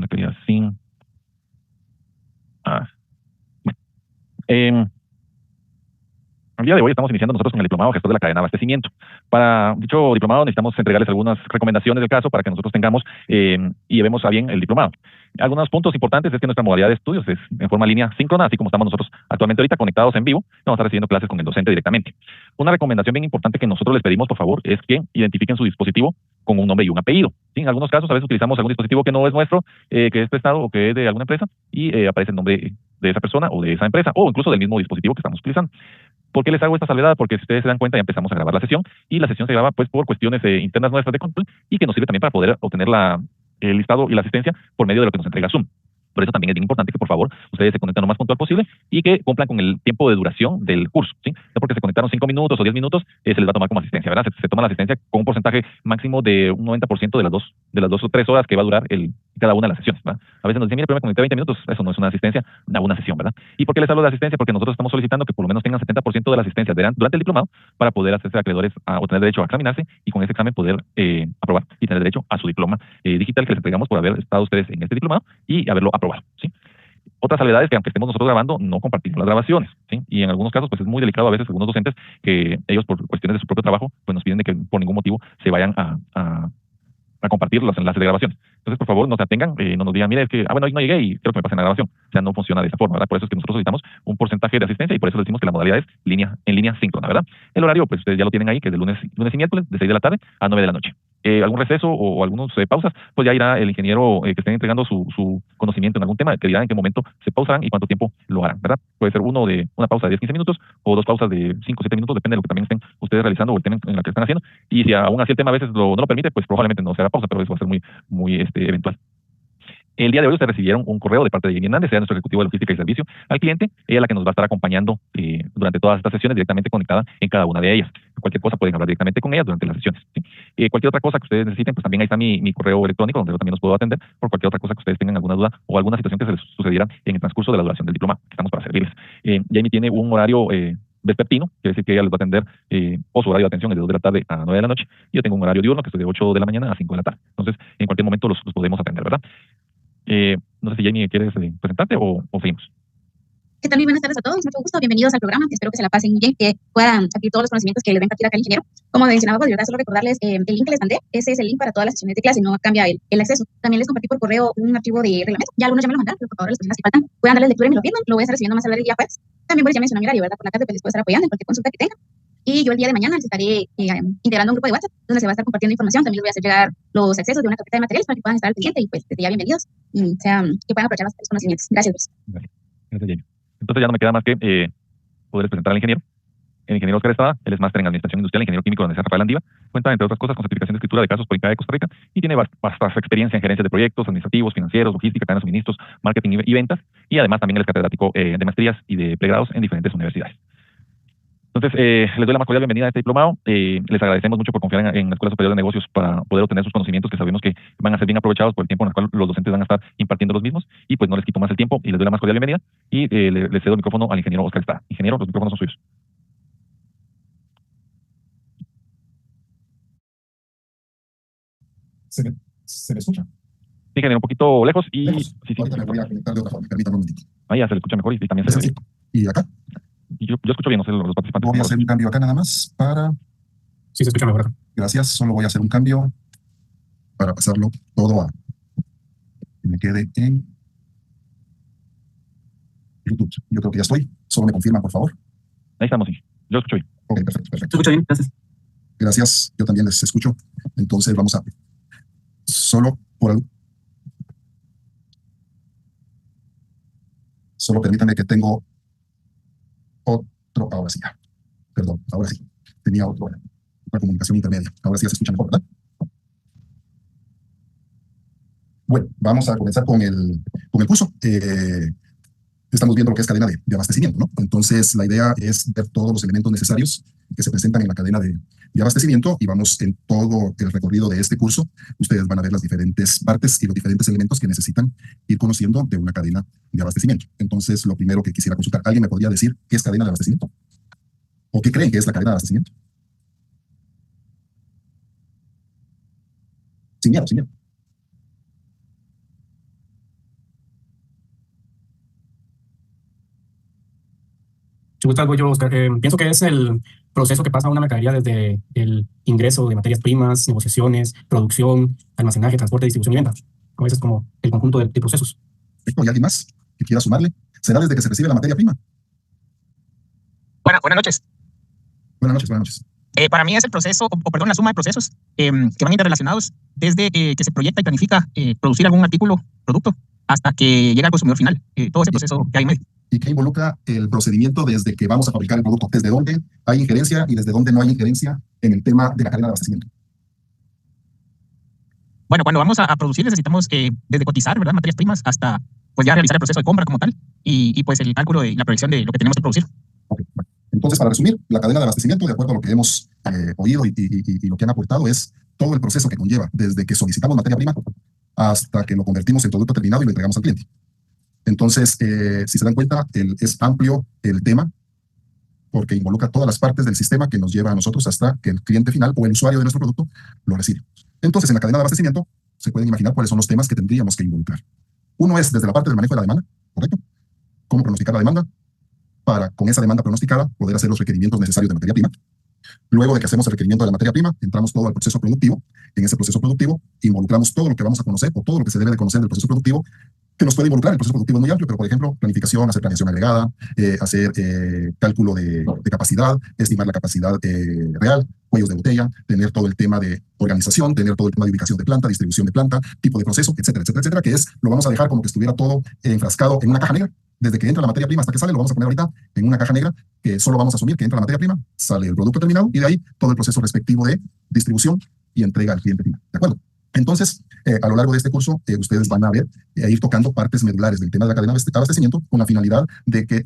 le quería sin. Bueno. El día de hoy estamos iniciando nosotros con el diplomado gestor de la cadena de abastecimiento. Para dicho diplomado necesitamos entregarles algunas recomendaciones del caso para que nosotros tengamos y llevemos a bien el diplomado. Algunos puntos importantes es que nuestra modalidad de estudios es en forma línea síncrona, así como estamos nosotros actualmente ahorita conectados en vivo, vamos a estar recibiendo clases con el docente directamente. Una recomendación bien importante que nosotros les pedimos, por favor, es que identifiquen su dispositivo con un nombre y un apellido. ¿Sí? En algunos casos a veces utilizamos algún dispositivo que no es nuestro, que es prestado o que es de alguna empresa y aparece el nombre de esa persona o de esa empresa o incluso del mismo dispositivo que estamos utilizando. ¿Por qué les hago esta salvedad? Porque si ustedes se dan cuenta ya empezamos a grabar la sesión y la sesión se graba pues por cuestiones internas nuestras de control y que nos sirve también para poder obtener el listado y la asistencia por medio de lo que nos entrega Zoom. Por eso también es bien importante que por favor ustedes se conecten lo más puntual posible y que cumplan con el tiempo de duración del curso, ¿sí? No porque se conectaron 5 minutos o 10 minutos se les va a tomar como asistencia, ¿verdad? Se toma la asistencia con un porcentaje máximo de un 90% de las 2 o 3 horas que va a durar cada una de las sesiones, ¿verdad? A veces nos dicen, mire, pero me conecté 20 minutos, eso no es una asistencia, una sesión, ¿verdad? ¿Y por qué les hablo de asistencia? Porque nosotros estamos solicitando que por lo menos tengan 70% de la asistencia durante el diplomado para poder hacerse acreedores o tener derecho a examinarse y con ese examen poder aprobar y tener derecho a su diploma digital que les entregamos por haber estado ustedes en este diplomado y haberlo aprobado, ¿sí? Otra salvedad es que aunque estemos nosotros grabando, no compartimos las grabaciones, ¿sí? Y en algunos casos, pues es muy delicado a veces algunos docentes que ellos por cuestiones de su propio trabajo, pues nos piden de que por ningún motivo se vayan a compartir los enlaces de grabación. Entonces, por favor, no se atengan, no nos digan, mire, es que, bueno, hoy no llegué y creo que me pasen la grabación. O sea, no funciona de esa forma, ¿verdad? Por eso es que nosotros solicitamos un porcentaje de asistencia y por eso decimos que la modalidad es en línea síncrona, ¿verdad? El horario, pues ustedes ya lo tienen ahí, que es de lunes y miércoles, de 6 de la tarde a 9 de la noche. Algún receso o algunos pausas, pues ya irá el ingeniero que esté entregando su conocimiento en algún tema, que dirá en qué momento se pausarán y cuánto tiempo lo harán, ¿verdad? Puede ser una pausa de 10, 15 minutos o 2 pausas de 5, 7 minutos, depende de lo que también estén ustedes realizando o el tema en el que están haciendo. Y si aún así el tema a veces no lo permite, pues probablemente no se hará pausa, pero eso va a ser muy eventual. El día de hoy ustedes recibieron un correo de parte de Jenny Hernández, sea nuestro ejecutivo de logística y servicio al cliente, ella es la que nos va a estar acompañando durante todas estas sesiones, directamente conectada en cada una de ellas. Cualquier cosa pueden hablar directamente con ella durante las sesiones, ¿sí? Cualquier otra cosa que ustedes necesiten, pues también ahí está mi correo electrónico, donde yo también los puedo atender por cualquier otra cosa que ustedes tengan alguna duda o alguna situación que se les sucediera en el transcurso de la duración del diploma. Estamos para servirles. Jamie tiene un horario vespertino, quiere decir que ella les va a atender, o su horario de atención es de 2 de la tarde a 9 de la noche, y yo tengo un horario diurno que es de 8 de la mañana a 5 de la tarde. Entonces, en cualquier momento los podemos atender, ¿verdad? No sé si Jamie quieres presentarte o seguimos. ¿Qué tal? Muy buenas tardes a todos, mucho gusto, bienvenidos al programa, espero que se la pasen muy bien, que puedan adquirir todos los conocimientos que les va a impartir acá el ingeniero. Como mencionaba, de verdad, solo recordarles el link que les mandé, ese es el link para todas las sesiones de clase, no cambia el acceso. También les compartí por correo un archivo de reglamento, ya algunos ya me lo mandaron, pero por favor las personas que faltan puedan darle lectura y me lo firman, lo voy a estar recibiendo más tarde el día jueves. También ya mencioné mi horario, ¿verdad? Por la tarde pues les puedo estar apoyando en cualquier consulta que tengan. Y yo el día de mañana les estaré integrando un grupo de WhatsApp donde se va a estar compartiendo información. También les voy a hacer llegar los accesos de una carpeta de materiales para que puedan estar al pendiente y pues desde ya bienvenidos y que puedan aprovechar los conocimientos. Gracias, Luis. Gracias, Jamie. Entonces ya no me queda más que poder presentar al ingeniero. El ingeniero Oscar Estrada, él es máster en Administración Industrial, ingeniero químico de la Universidad Rafael Andívar, cuenta entre otras cosas con certificación de escritura de casos por INCAE de Costa Rica y tiene vasta experiencia en gerencia de proyectos administrativos, financieros, logística, cadena de suministros, marketing y ventas, y además también él es catedrático de maestrías y de pregrados en diferentes universidades. Entonces, les doy la más cordial bienvenida a este diplomado. Les agradecemos mucho por confiar en la Escuela Superior de Negocios para poder obtener sus conocimientos que sabemos que van a ser bien aprovechados por el tiempo en el cual los docentes van a estar impartiendo los mismos. Y pues no les quito más el tiempo y les doy la más cordial bienvenida y les cedo el micrófono al ingeniero Oscar Estrada. Ingeniero, los micrófonos son suyos. ¿Se me escucha? Sí, ingeniero, un poquito lejos y... Lejos. Sí. Ahorita me voy a conectar de otra forma, permítame un momentito. Ahí ya se le escucha mejor y también se ve bien. ¿Y acá? Y yo escucho bien, no sé, los participantes. Voy a hacer un cambio acá nada más para... Sí, se escucha mejor. Gracias, solo voy a hacer un cambio para pasarlo todo a... que me quede en YouTube. Yo creo que ya estoy. Solo me confirman, por favor. Ahí estamos, sí. Yo escucho bien. Ok, perfecto. Se escucha bien, gracias. Gracias, yo también les escucho. Entonces vamos a... Solo permítanme que tengo otro... Ahora sí ya. Perdón, ahora sí. Tenía otra comunicación intermedia. Ahora sí ya se escucha mejor, ¿verdad? Bueno, vamos a comenzar con el curso. Estamos viendo lo que es cadena de abastecimiento, ¿no? Entonces, la idea es ver todos los elementos necesarios que se presentan en la cadena de abastecimiento y vamos en todo el recorrido de este curso. Ustedes van a ver las diferentes partes y los diferentes elementos que necesitan ir conociendo de una cadena de abastecimiento. Entonces, lo primero que quisiera consultar, ¿alguien me podría decir qué es cadena de abastecimiento? ¿O qué creen que es la cadena de abastecimiento? Sin miedo. Si gusta algo yo, Oscar, pienso que es el proceso que pasa una mercadería desde el ingreso de materias primas, negociaciones, producción, almacenaje, transporte, distribución y venta. Como ese es como el conjunto de procesos. Perfecto. ¿Y alguien más que quiera sumarle? ¿Será desde que se recibe la materia prima? Buenas noches. Buenas noches, buenas noches. Para mí es el proceso, perdón, la suma de procesos que van interrelacionados desde que se proyecta y planifica producir algún artículo, producto, hasta que llega al consumidor final. Todo ese proceso que hay en medio. ¿Y qué involucra el procedimiento desde que vamos a fabricar el producto? ¿Desde dónde hay injerencia y desde dónde no hay injerencia en el tema de la cadena de abastecimiento? Bueno, cuando vamos a producir necesitamos desde cotizar, ¿verdad?, materias primas hasta pues ya realizar el proceso de compra como tal y pues el cálculo y la proyección de lo que tenemos que producir. Okay, bueno. Entonces, para resumir, la cadena de abastecimiento, de acuerdo a lo que hemos oído y lo que han aportado, es todo el proceso que conlleva desde que solicitamos materia prima hasta que lo convertimos en producto terminado y lo entregamos al cliente. Entonces, si se dan cuenta, es amplio el tema porque involucra todas las partes del sistema que nos lleva a nosotros hasta que el cliente final o el usuario de nuestro producto lo recibe. Entonces, en la cadena de abastecimiento, se pueden imaginar cuáles son los temas que tendríamos que involucrar. Uno es desde la parte del manejo de la demanda, ¿correcto? Cómo pronosticar la demanda para, con esa demanda pronosticada, poder hacer los requerimientos necesarios de materia prima. Luego de que hacemos el requerimiento de la materia prima, entramos todo al proceso productivo. En ese proceso productivo involucramos todo lo que vamos a conocer o todo lo que se debe de conocer del proceso productivo, que nos puede involucrar. El proceso productivo es muy amplio, pero por ejemplo, planificación, hacer planeación agregada, hacer cálculo de capacidad, estimar la capacidad real, cuellos de botella, tener todo el tema de organización, tener todo el tema de ubicación de planta, distribución de planta, tipo de proceso, etcétera, etcétera, etcétera, que es, lo vamos a dejar como que estuviera todo enfrascado en una caja negra. Desde que entra la materia prima hasta que sale, lo vamos a poner ahorita en una caja negra, que solo vamos a asumir que entra la materia prima, sale el producto terminado y de ahí todo el proceso respectivo de distribución y entrega al cliente final. ¿De acuerdo? Entonces, a lo largo de este curso, ustedes van a ver, a ir tocando partes medulares del tema de la cadena de abastecimiento con la finalidad de que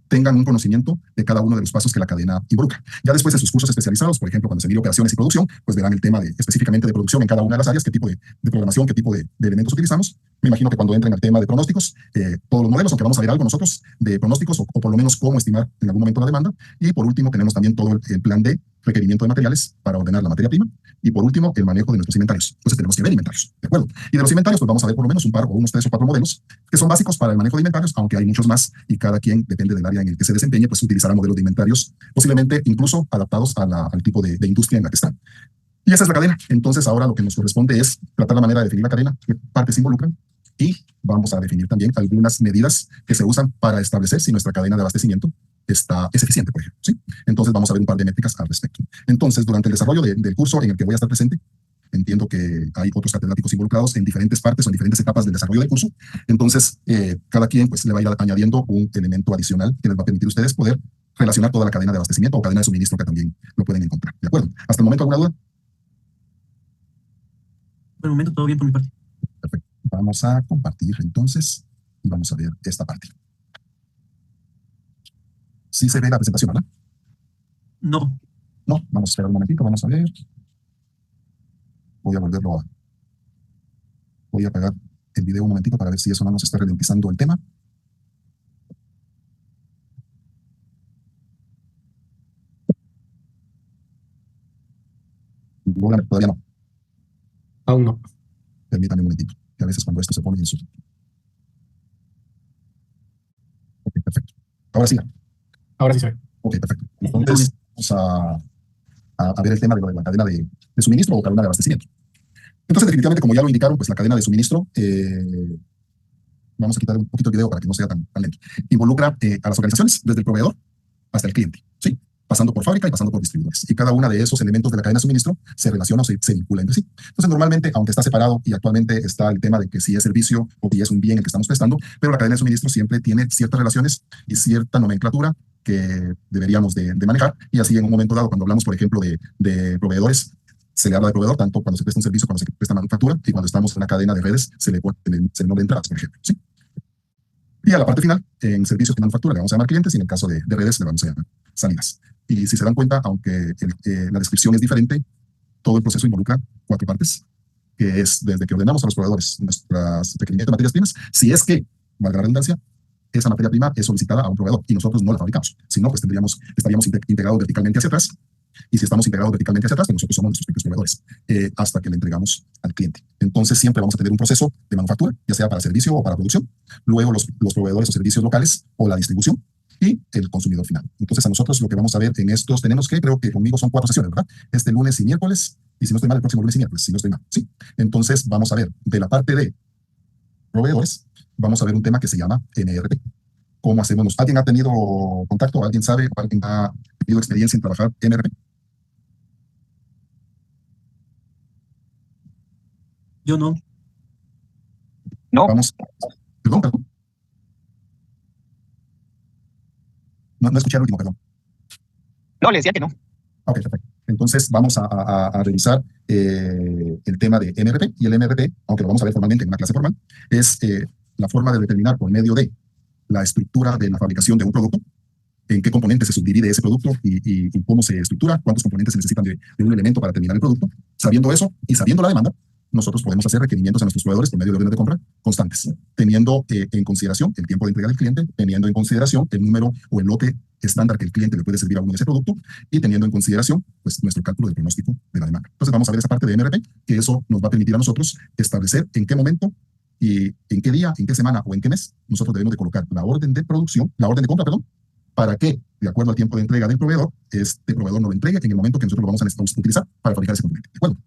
tengan un conocimiento de cada uno de los pasos que la cadena involucra. Ya después de sus cursos especializados, por ejemplo, cuando se mide operaciones y producción, pues verán el tema específicamente de producción en cada una de las áreas, qué tipo de programación, qué tipo de elementos utilizamos. Me imagino que cuando entren al tema de pronósticos, todos los modelos, aunque vamos a ver algo nosotros de pronósticos o por lo menos cómo estimar en algún momento la demanda. Y por último, tenemos también todo el plan de requerimiento de materiales para ordenar la materia prima. Y por último, el manejo de nuestros inventarios. Entonces tenemos que ver inventarios, ¿de acuerdo? Y de los inventarios, pues vamos a ver por lo menos un par o unos 3 o 4 modelos que son básicos para el manejo de inventarios, aunque hay muchos más y cada quien, depende del área en el que se desempeñe, pues utilizará modelos de inventarios posiblemente incluso adaptados al tipo de industria en la que están. Y esa es la cadena. Entonces ahora lo que nos corresponde es tratar la manera de definir la cadena, qué partes involucran, y vamos a definir también algunas medidas que se usan para establecer si nuestra cadena de abastecimiento es eficiente, por ejemplo, ¿sí? Entonces vamos a ver un par de métricas al respecto. Entonces, durante el desarrollo del curso en el que voy a estar presente, entiendo que hay otros catedráticos involucrados en diferentes partes o en diferentes etapas del desarrollo del curso. Entonces, cada quien pues le va a ir añadiendo un elemento adicional que les va a permitir a ustedes poder relacionar toda la cadena de abastecimiento o cadena de suministro que también lo pueden encontrar. ¿De acuerdo? ¿Hasta el momento alguna duda? Por el momento todo bien por mi parte. Perfecto. Vamos a compartir entonces y vamos a ver esta parte. Sí se ve la presentación, ¿verdad? No. No, vamos a esperar un momentito, vamos a ver. Voy a apagar el video un momentito para ver si eso no nos está ralentizando el tema. Todavía no. Aún no. Permítame un momentito, que a veces cuando esto se pone en su... Ok, perfecto. Ahora sí. Ahora sí se ve. Ok, perfecto. Entonces, vamos a ver el tema de lo de la cadena de suministro o cadena de abastecimiento. Entonces, definitivamente, como ya lo indicaron, pues la cadena de suministro, vamos a quitar un poquito el video para que no sea tan lento, involucra a las organizaciones, desde el proveedor hasta el cliente, ¿sí? Pasando por fábrica y pasando por distribuidores. Y cada uno de esos elementos de la cadena de suministro se relaciona o se vincula entre sí. Entonces, normalmente, aunque está separado y actualmente está el tema de que si es servicio o si es un bien el que estamos prestando, pero la cadena de suministro siempre tiene ciertas relaciones y cierta nomenclatura que deberíamos de manejar. Y así, en un momento dado, cuando hablamos, por ejemplo, de proveedores, se le habla de proveedor tanto cuando se presta un servicio, cuando se presta manufactura, y cuando estamos en una cadena de redes, se le nombra entradas, por ejemplo, ¿sí? Y a la parte final, en servicios de manufactura le vamos a llamar clientes y en el caso de redes le vamos a llamar salidas. Y si se dan cuenta, aunque la descripción es diferente, todo el proceso involucra 4 partes, que es desde que ordenamos a los proveedores nuestras requerimientos de materias primas, si es que, valga la redundancia, esa materia prima es solicitada a un proveedor y nosotros no la fabricamos, sino pues estaríamos integrados verticalmente hacia atrás. Y si estamos integrados verticalmente hacia atrás, pues nosotros somos nuestros propios proveedores hasta que le entregamos al cliente. Entonces siempre vamos a tener un proceso de manufactura, ya sea para servicio o para producción. Luego los proveedores o servicios locales o la distribución. y el consumidor final. Entonces, a nosotros lo que vamos a ver en estos, tenemos que, creo que conmigo son 4 sesiones, ¿verdad? Este lunes y miércoles, y si no estoy mal, el próximo lunes y miércoles, si no estoy mal, ¿sí? Entonces, vamos a ver, de la parte de proveedores, vamos a ver un tema que se llama MRP. ¿Cómo hacemos? ¿Alguien ha tenido contacto? ¿Alguien sabe? ¿Alguien ha tenido experiencia en trabajar MRP? Yo no. No, Vamos, perdón. No escuché el último, perdón. no, le decía que no. Ok, perfecto. Entonces vamos a revisar el tema de MRP, y el MRP, aunque lo vamos a ver formalmente en una clase formal, es la forma de determinar por medio de la estructura de la fabricación de un producto, en qué componentes se subdivide ese producto y cómo se estructura, cuántos componentes se necesitan de un elemento para terminar el producto. Sabiendo eso y sabiendo la demanda, nosotros podemos hacer requerimientos a nuestros proveedores por medio de órdenes de compra constantes, teniendo en consideración el tiempo de entrega del cliente, teniendo en consideración el número o el lote estándar que el cliente le puede servir a uno de ese producto, y teniendo en consideración pues nuestro cálculo del pronóstico de la demanda. Entonces vamos a ver esa parte de MRP, que eso nos va a permitir a nosotros establecer en qué momento y en qué día, en qué semana o en qué mes nosotros debemos de colocar la orden de producción, la orden de compra, perdón, para que, de acuerdo al tiempo de entrega del proveedor, este proveedor nos lo entregue en el momento que nosotros lo vamos a utilizar para fabricar ese componente. ¿De acuerdo?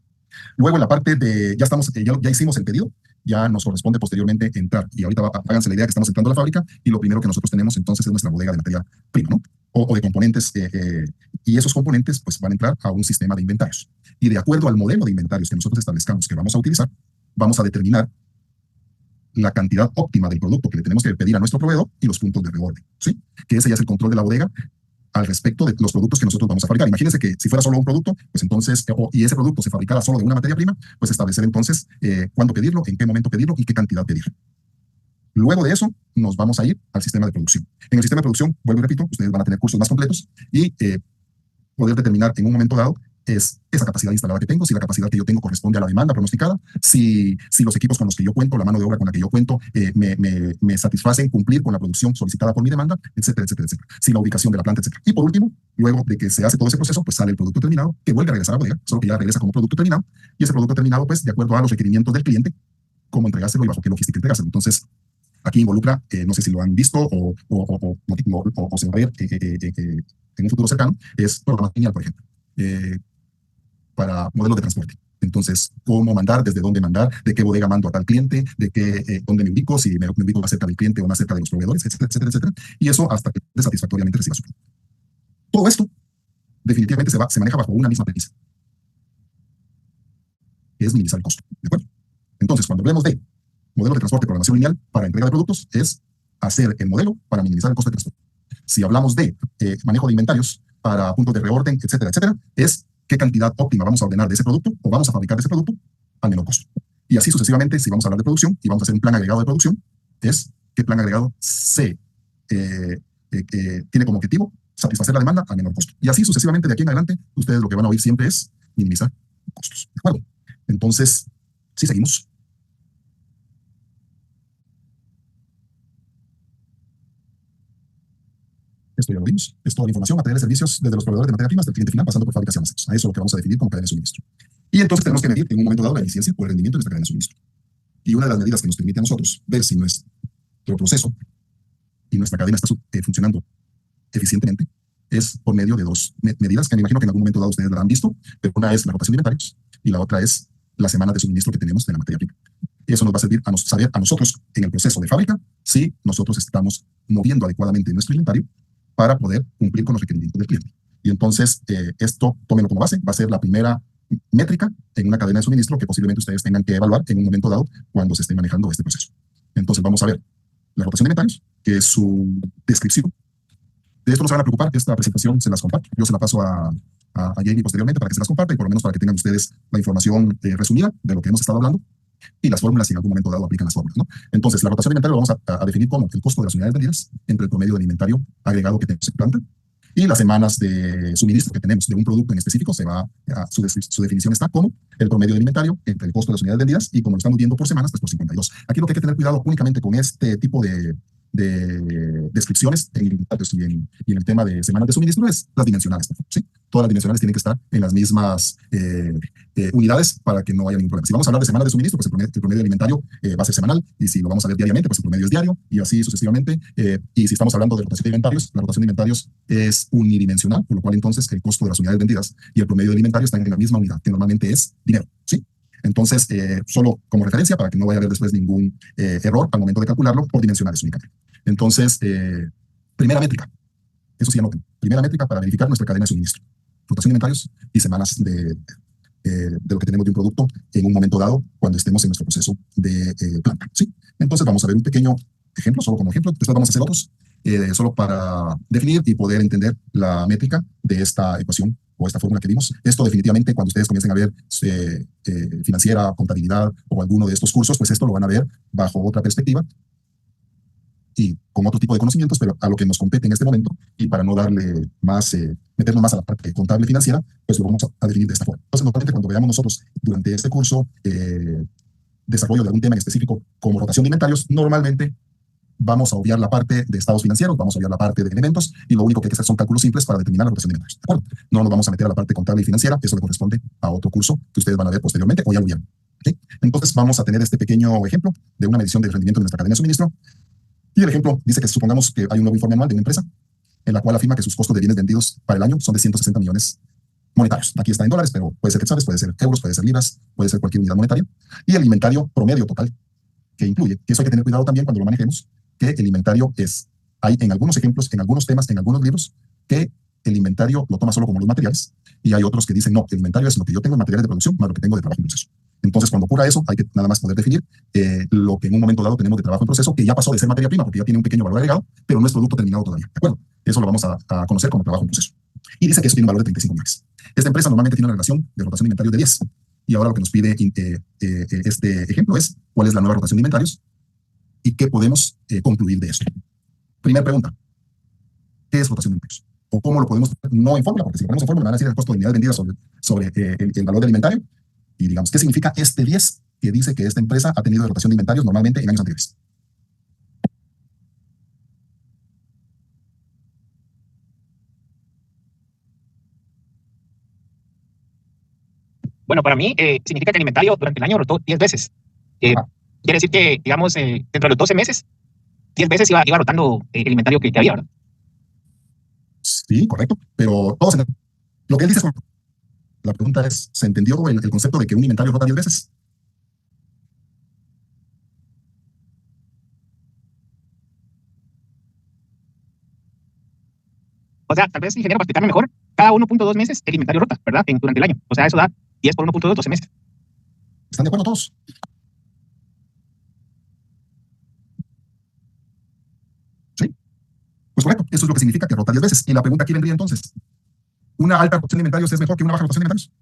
Luego, en la parte de, ya hicimos el pedido, ya nos corresponde posteriormente entrar, y ahorita háganse la idea que estamos entrando a la fábrica, y lo primero que nosotros tenemos entonces es nuestra bodega de materia prima, ¿no? O de componentes, y esos componentes pues van a entrar a un sistema de inventarios. Y de acuerdo al modelo de inventarios que nosotros establezcamos que vamos a utilizar, vamos a determinar la cantidad óptima del producto que le tenemos que pedir a nuestro proveedor y los puntos de reorden, ¿sí? Que ese ya es el control de la bodega al respecto de los productos que nosotros vamos a fabricar. Imagínense que si fuera solo un producto, pues entonces, y ese producto se fabricara solo de una materia prima, pues establecer entonces cuándo pedirlo, en qué momento pedirlo y qué cantidad pedir. Luego de eso, nos vamos a ir al sistema de producción. En el sistema de producción, vuelvo y repito, ustedes van a tener cursos más completos y poder determinar en un momento dado es esa capacidad instalada que tengo, si la capacidad que yo tengo corresponde a la demanda pronosticada, si los equipos con los que yo cuento, la mano de obra con la que yo cuento, me satisfacen cumplir con la producción solicitada por mi demanda, etcétera, etcétera, etcétera. Si la ubicación de la planta, etcétera. Y por último, luego de que se hace todo ese proceso, pues sale el producto terminado, que vuelve a regresar a la bodega, solo que ya regresa como producto terminado, y ese producto terminado, pues, de acuerdo a los requerimientos del cliente, cómo entregárselo y bajo qué logística entregárselo. Entonces, aquí involucra, no sé si lo han visto o se va a ver en un futuro cercano, es programación lineal, por ejemplo. Para modelos de transporte. Entonces, cómo mandar, desde dónde mandar, de qué bodega mando a tal cliente, de qué, dónde me ubico, si me ubico más cerca del cliente o más cerca de los proveedores, etcétera, etcétera, etcétera. Y eso hasta que satisfactoriamente reciba su producto. Todo esto definitivamente se maneja bajo una misma premisa, que es minimizar el costo. ¿De acuerdo? Entonces, cuando hablemos de modelos de transporte, programación lineal para entrega de productos, es hacer el modelo para minimizar el costo de transporte. Si hablamos de manejo de inventarios para puntos de reorden, etcétera, etcétera, es qué cantidad óptima vamos a ordenar de ese producto o vamos a fabricar de ese producto al menor costo. Y así sucesivamente, si vamos a hablar de producción y vamos a hacer un plan agregado de producción, es qué plan agregado tiene como objetivo satisfacer la demanda al menor costo. Y así sucesivamente, de aquí en adelante, ustedes lo que van a oír siempre es minimizar costos. ¿De acuerdo? Entonces, sí seguimos. Esto ya lo vimos. Es toda la información, materiales, servicios, desde los proveedores de materias primas del cliente final, pasando por fabricación. A eso es lo que vamos a definir como cadena de suministro. Y entonces tenemos que medir en un momento dado la eficiencia o el rendimiento de nuestra cadena de suministro. Y una de las medidas que nos permite a nosotros ver si nuestro proceso y nuestra cadena está funcionando eficientemente es por medio de dos medidas que me imagino que en algún momento dado ustedes la han visto, pero una es la rotación de inventarios y la otra es la semana de suministro que tenemos de la materia prima. Y eso nos va a servir a saber a nosotros en el proceso de fábrica si nosotros estamos moviendo adecuadamente nuestro inventario para poder cumplir con los requerimientos del cliente. Y entonces, esto, tómenlo como base, va a ser la primera métrica en una cadena de suministro que posiblemente ustedes tengan que evaluar en un momento dado cuando se esté manejando este proceso. Entonces, vamos a ver la rotación de inventarios, que es su descripción. De esto no se van a preocupar, esta presentación se las comparto. Yo se la paso a Jamie posteriormente para que se las comparta y por lo menos para que tengan ustedes la información resumida de lo que hemos estado hablando y las fórmulas, si en algún momento dado aplican las fórmulas, ¿no? Entonces, la rotación de inventario lo vamos a definir como el costo de las unidades vendidas entre el promedio del inventario agregado que tenemos en planta y las semanas de suministro que tenemos de un producto en específico. Su definición está como el promedio del inventario entre el costo de las unidades vendidas y como lo estamos viendo por semanas, pues por 52. Aquí lo que hay que tener cuidado únicamente con este tipo de descripciones en inventarios y en el tema de semanas de suministro es las dimensionales, ¿sí? todas las dimensionales tienen que estar en las mismas unidades para que no haya ningún problema. Si vamos a hablar de semanas de suministro, pues el promedio alimentario va a ser semanal, y si lo vamos a ver diariamente, pues el promedio es diario, y así sucesivamente. Y si estamos hablando de rotación de inventarios, la rotación de inventarios es unidimensional, por lo cual entonces el costo de las unidades vendidas y el promedio del inventario están en la misma unidad, que normalmente es dinero, ¿sí? Entonces, solo como referencia para que no vaya a haber después ningún error al momento de calcularlo por dimensionales únicamente. Entonces, primera métrica, eso sí anoten, primera métrica para verificar nuestra cadena de suministro, rotación de inventarios y semanas de lo que tenemos de un producto en un momento dado cuando estemos en nuestro proceso de planta, ¿sí? Entonces vamos a ver un pequeño ejemplo, solo como ejemplo, después vamos a hacer otros, solo para definir y poder entender la métrica de esta ecuación o esta fórmula que vimos. Esto definitivamente cuando ustedes comiencen a ver financiera, contabilidad o alguno de estos cursos, pues esto lo van a ver bajo otra perspectiva y con otro tipo de conocimientos, pero a lo que nos compete en este momento, y para no darle más, meternos más a la parte contable financiera, pues lo vamos a definir de esta forma. Entonces, normalmente cuando veamos nosotros durante este curso desarrollo de algún tema en específico como rotación de inventarios, normalmente vamos a obviar la parte de estados financieros, vamos a obviar la parte de elementos, y lo único que hay que hacer son cálculos simples para determinar la rotación de inventarios, ¿de acuerdo? No nos vamos a meter a la parte contable y financiera, eso le corresponde a otro curso que ustedes van a ver posteriormente o ya lo vieron. ¿Okay? Entonces vamos a tener este pequeño ejemplo de una medición del rendimiento de nuestra cadena de suministro. Y el ejemplo dice que supongamos que hay un nuevo informe anual de una empresa en la cual afirma que sus costos de bienes vendidos para el año son de 160 millones monetarios. Aquí está en dólares, pero puede ser quetzales, puede ser euros, puede ser libras, puede ser cualquier unidad monetaria. Y el inventario promedio total que incluye, que eso hay que tener cuidado también cuando lo manejemos, que el inventario hay en algunos ejemplos, en algunos temas, en algunos libros, que el inventario lo toma solo como los materiales, y hay otros que dicen, no, el inventario es lo que yo tengo en materiales de producción más lo que tengo de trabajo en proceso. Entonces, cuando ocurra eso, hay que nada más poder definir lo que en un momento dado tenemos de trabajo en proceso, que ya pasó de ser materia prima, porque ya tiene un pequeño valor agregado, pero no es producto terminado todavía, ¿de acuerdo? Eso lo vamos a conocer como trabajo en proceso. Y dice que eso tiene un valor de 35 millones. Esta empresa normalmente tiene una relación de rotación de inventarios de 10. Y ahora lo que nos pide este ejemplo es cuál es la nueva rotación de inventarios y qué podemos concluir de esto. Primera pregunta, ¿qué es rotación de inventarios? ¿O cómo lo podemos, no en fórmula, porque si lo ponemos en fórmula me van a decir el costo de unidades vendidas sobre el valor del inventario? Y digamos, ¿qué significa este 10 que dice que esta empresa ha tenido de rotación de inventarios normalmente en años anteriores? Bueno, para mí significa que el inventario durante el año rotó 10 veces. Quiere decir que, digamos, dentro de los 12 meses, 10 veces iba rotando el inventario que había, ¿verdad? Sí, correcto, pero todos lo que él dice es correcto. La pregunta es, ¿se entendió el concepto de que un inventario rota 10 veces? O sea, tal vez, ingeniero, para explicarme mejor, cada 1.2 meses el inventario rota, ¿verdad? Durante el año. O sea, eso da 10 por 1.2, 12 meses. ¿Están de acuerdo todos? Sí, pues correcto, eso es lo que significa que rota 10 veces. Y la pregunta aquí vendría entonces, ¿una alta rotación de inventarios es mejor que una baja rotación de inventarios?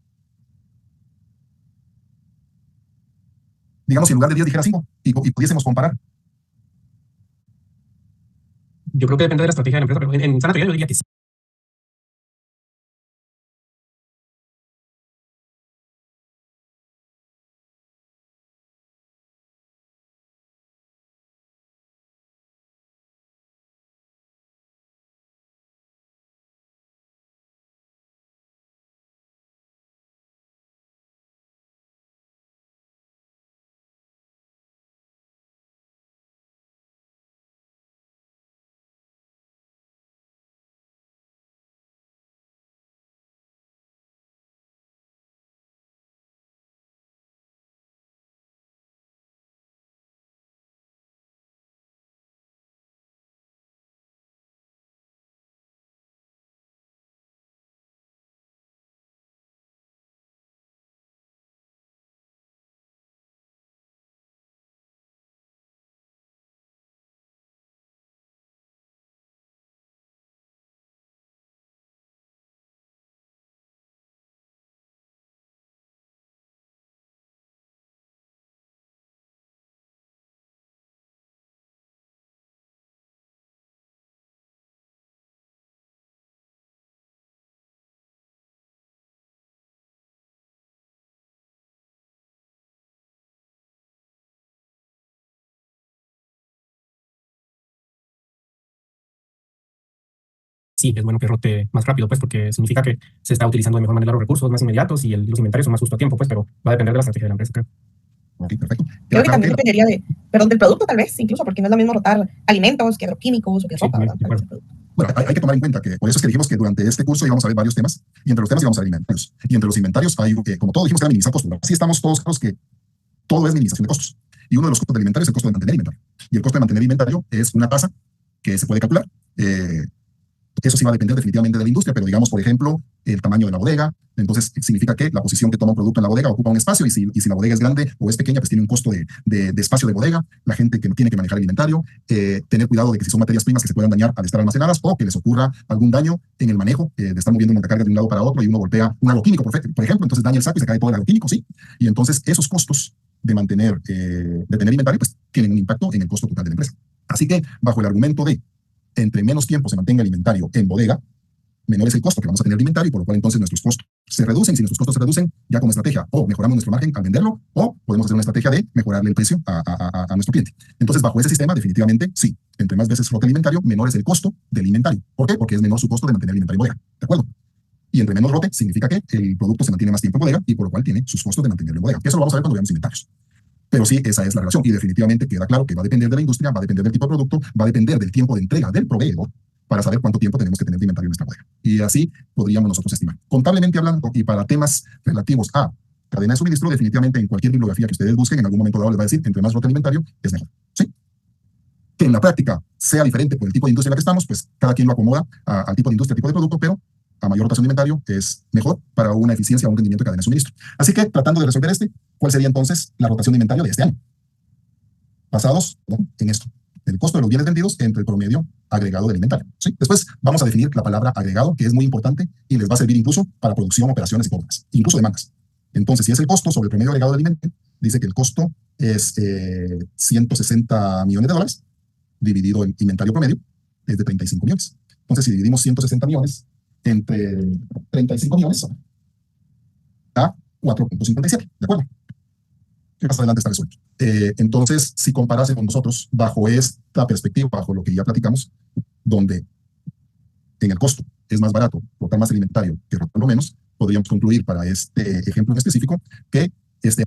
Digamos, si en lugar de 10 dijera 5 y pudiésemos comparar. Yo creo que depende de la estrategia de la empresa, pero en sana teoría yo diría que sí. sí es bueno que rote más rápido, pues, porque significa que se está utilizando de mejor manera los recursos más inmediatos y los inventarios son más justo a tiempo, pues, pero va a depender de la estrategia de la empresa, creo. Ok, perfecto. Creo que también dependería del producto, tal vez, incluso, porque no es lo mismo rotar alimentos que agroquímicos o que ropa, ¿verdad? Bueno, hay que tomar en cuenta que por eso es que dijimos que durante este curso íbamos a ver varios temas, y entre los temas íbamos a ver inventarios. Y entre los inventarios hay, como todos dijimos, que era minimizar costos. Así estamos todos claros que todo es minimización de costos. Y uno de los costos del inventario es el costo de mantener inventario. Y el costo de mantener inventario es una tasa que se puede calcular. Eso sí va a depender definitivamente de la industria, pero digamos, por ejemplo, el tamaño de la bodega. Entonces, significa que la posición que toma un producto en la bodega ocupa un espacio, y si la bodega es grande o es pequeña, pues tiene un costo de espacio de bodega. La gente que tiene que manejar el inventario, tener cuidado de que si son materias primas que se puedan dañar al estar almacenadas, o que les ocurra algún daño en el manejo, de estar moviendo una montacarga de un lado para otro y uno golpea un agroquímico, por ejemplo, entonces daña el saco y se cae todo el agroquímico, ¿sí? Y entonces esos costos de tener inventario, pues tienen un impacto en el costo total de la empresa. Así que, bajo el argumento de entre menos tiempo se mantenga el inventario en bodega, menor es el costo que vamos a tener de inventario, y por lo cual entonces nuestros costos se reducen. Si nuestros costos se reducen, ya como estrategia, o mejoramos nuestro margen al venderlo, o podemos hacer una estrategia de mejorarle el precio a nuestro cliente. Entonces, bajo ese sistema, definitivamente, sí, entre más veces rote el inventario, menor es el costo del inventario. ¿Por qué? Porque es menor su costo de mantener el inventario en bodega. ¿De acuerdo? Y entre menos rote, significa que el producto se mantiene más tiempo en bodega, y por lo cual tiene sus costos de mantenerlo en bodega. Eso lo vamos a ver cuando veamos inventarios. Pero sí, esa es la relación, y definitivamente queda claro que va a depender de la industria, va a depender del tipo de producto, va a depender del tiempo de entrega del proveedor, para saber cuánto tiempo tenemos que tener de inventario en nuestra bodega. Y así podríamos nosotros estimar. Contablemente hablando, y para temas relativos a cadena de suministro, definitivamente en cualquier bibliografía que ustedes busquen, en algún momento dado les va a decir, entre más rote el inventario, es mejor. ¿Sí? Que en la práctica sea diferente por el tipo de industria en la que estamos, pues cada quien lo acomoda al tipo de industria, al tipo de producto, pero a mayor rotación de inventario es mejor para una eficiencia o un rendimiento de cadena de suministro. Así que, tratando de resolver ¿cuál sería entonces la rotación de inventario de este año? Basados en esto: el costo de los bienes vendidos entre el promedio agregado del inventario. ¿Sí? Después vamos a definir la palabra agregado, que es muy importante y les va a servir incluso para producción, operaciones y compras, incluso demandas. Entonces, si es el costo sobre el promedio agregado del inventario, dice que el costo es 160 millones de dólares, dividido en inventario promedio, es de 35 millones. Entonces, si dividimos 160 millones entre 35 millones, da 4.57, ¿de acuerdo? Que más adelante está resuelto. Entonces, si comparase con nosotros bajo esta perspectiva, bajo lo que ya platicamos, donde en el costo es más barato rotar más el inventario que rotarlo menos, podríamos concluir para este ejemplo en específico que este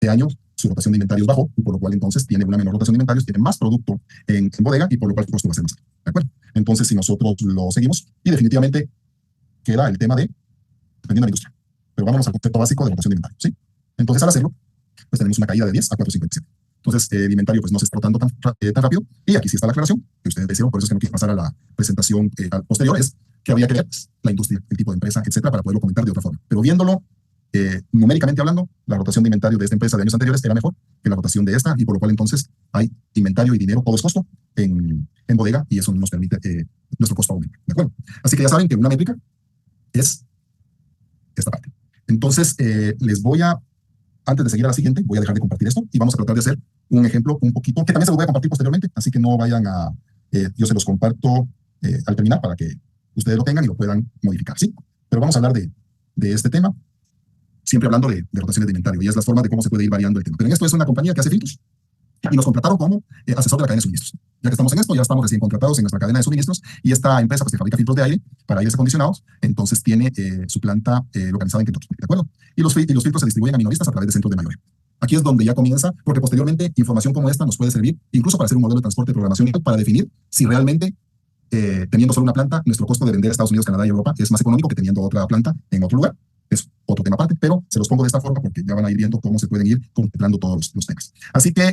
año su rotación de inventarios bajó, y por lo cual entonces tiene una menor rotación de inventarios, tiene más producto en bodega, y por lo cual el costo va a ser más alto. ¿De acuerdo? Entonces, si nosotros lo seguimos, y definitivamente queda el tema de dependiendo de la industria. Pero vámonos al concepto básico de rotación de inventario. ¿Sí? Entonces, al hacerlo, pues tenemos una caída de 10 a 4.57. Entonces, el inventario pues no se está rotando tan rápido, y aquí sí está la aclaración que ustedes decían, por eso es que no quiero pasar a la presentación posterior, es que habría que ver la industria, el tipo de empresa, etcétera, para poderlo comentar de otra forma. Pero viéndolo numéricamente hablando, la rotación de inventario de esta empresa de años anteriores era mejor que la rotación de esta, y por lo cual entonces hay inventario y dinero, todo es costo en bodega, y eso nos permite nuestro costo aumente. ¿De acuerdo? Así que ya saben que una métrica es esta parte. Entonces, les voy a antes de seguir a la siguiente, voy a dejar de compartir esto y vamos a tratar de hacer un ejemplo un poquito, que también se lo voy a compartir posteriormente, así que no vayan a, yo se los comparto al terminar para que ustedes lo tengan y lo puedan modificar, ¿sí? Pero vamos a hablar de este tema, siempre hablando de rotaciones de inventario, y es la forma de cómo se puede ir variando el tema. Pero en esto es una compañía que hace filtros y nos contrataron como asesor de la cadena de suministros. Ya que estamos en esto, ya estamos recién contratados en nuestra cadena de suministros y esta empresa pues, que fabrica filtros de aire para aires acondicionados, entonces tiene su planta localizada en Kentucky, ¿de acuerdo? Y los filtros se distribuyen a minoristas a través de centros de mayoreo. Aquí es donde ya comienza, porque posteriormente información como esta nos puede servir incluso para hacer un modelo de transporte de programación para definir si realmente teniendo solo una planta, nuestro costo de vender a Estados Unidos, Canadá y Europa es más económico que teniendo otra planta en otro lugar. Es otro tema aparte, pero se los pongo de esta forma porque ya van a ir viendo cómo se pueden ir contemplando todos los temas. Así que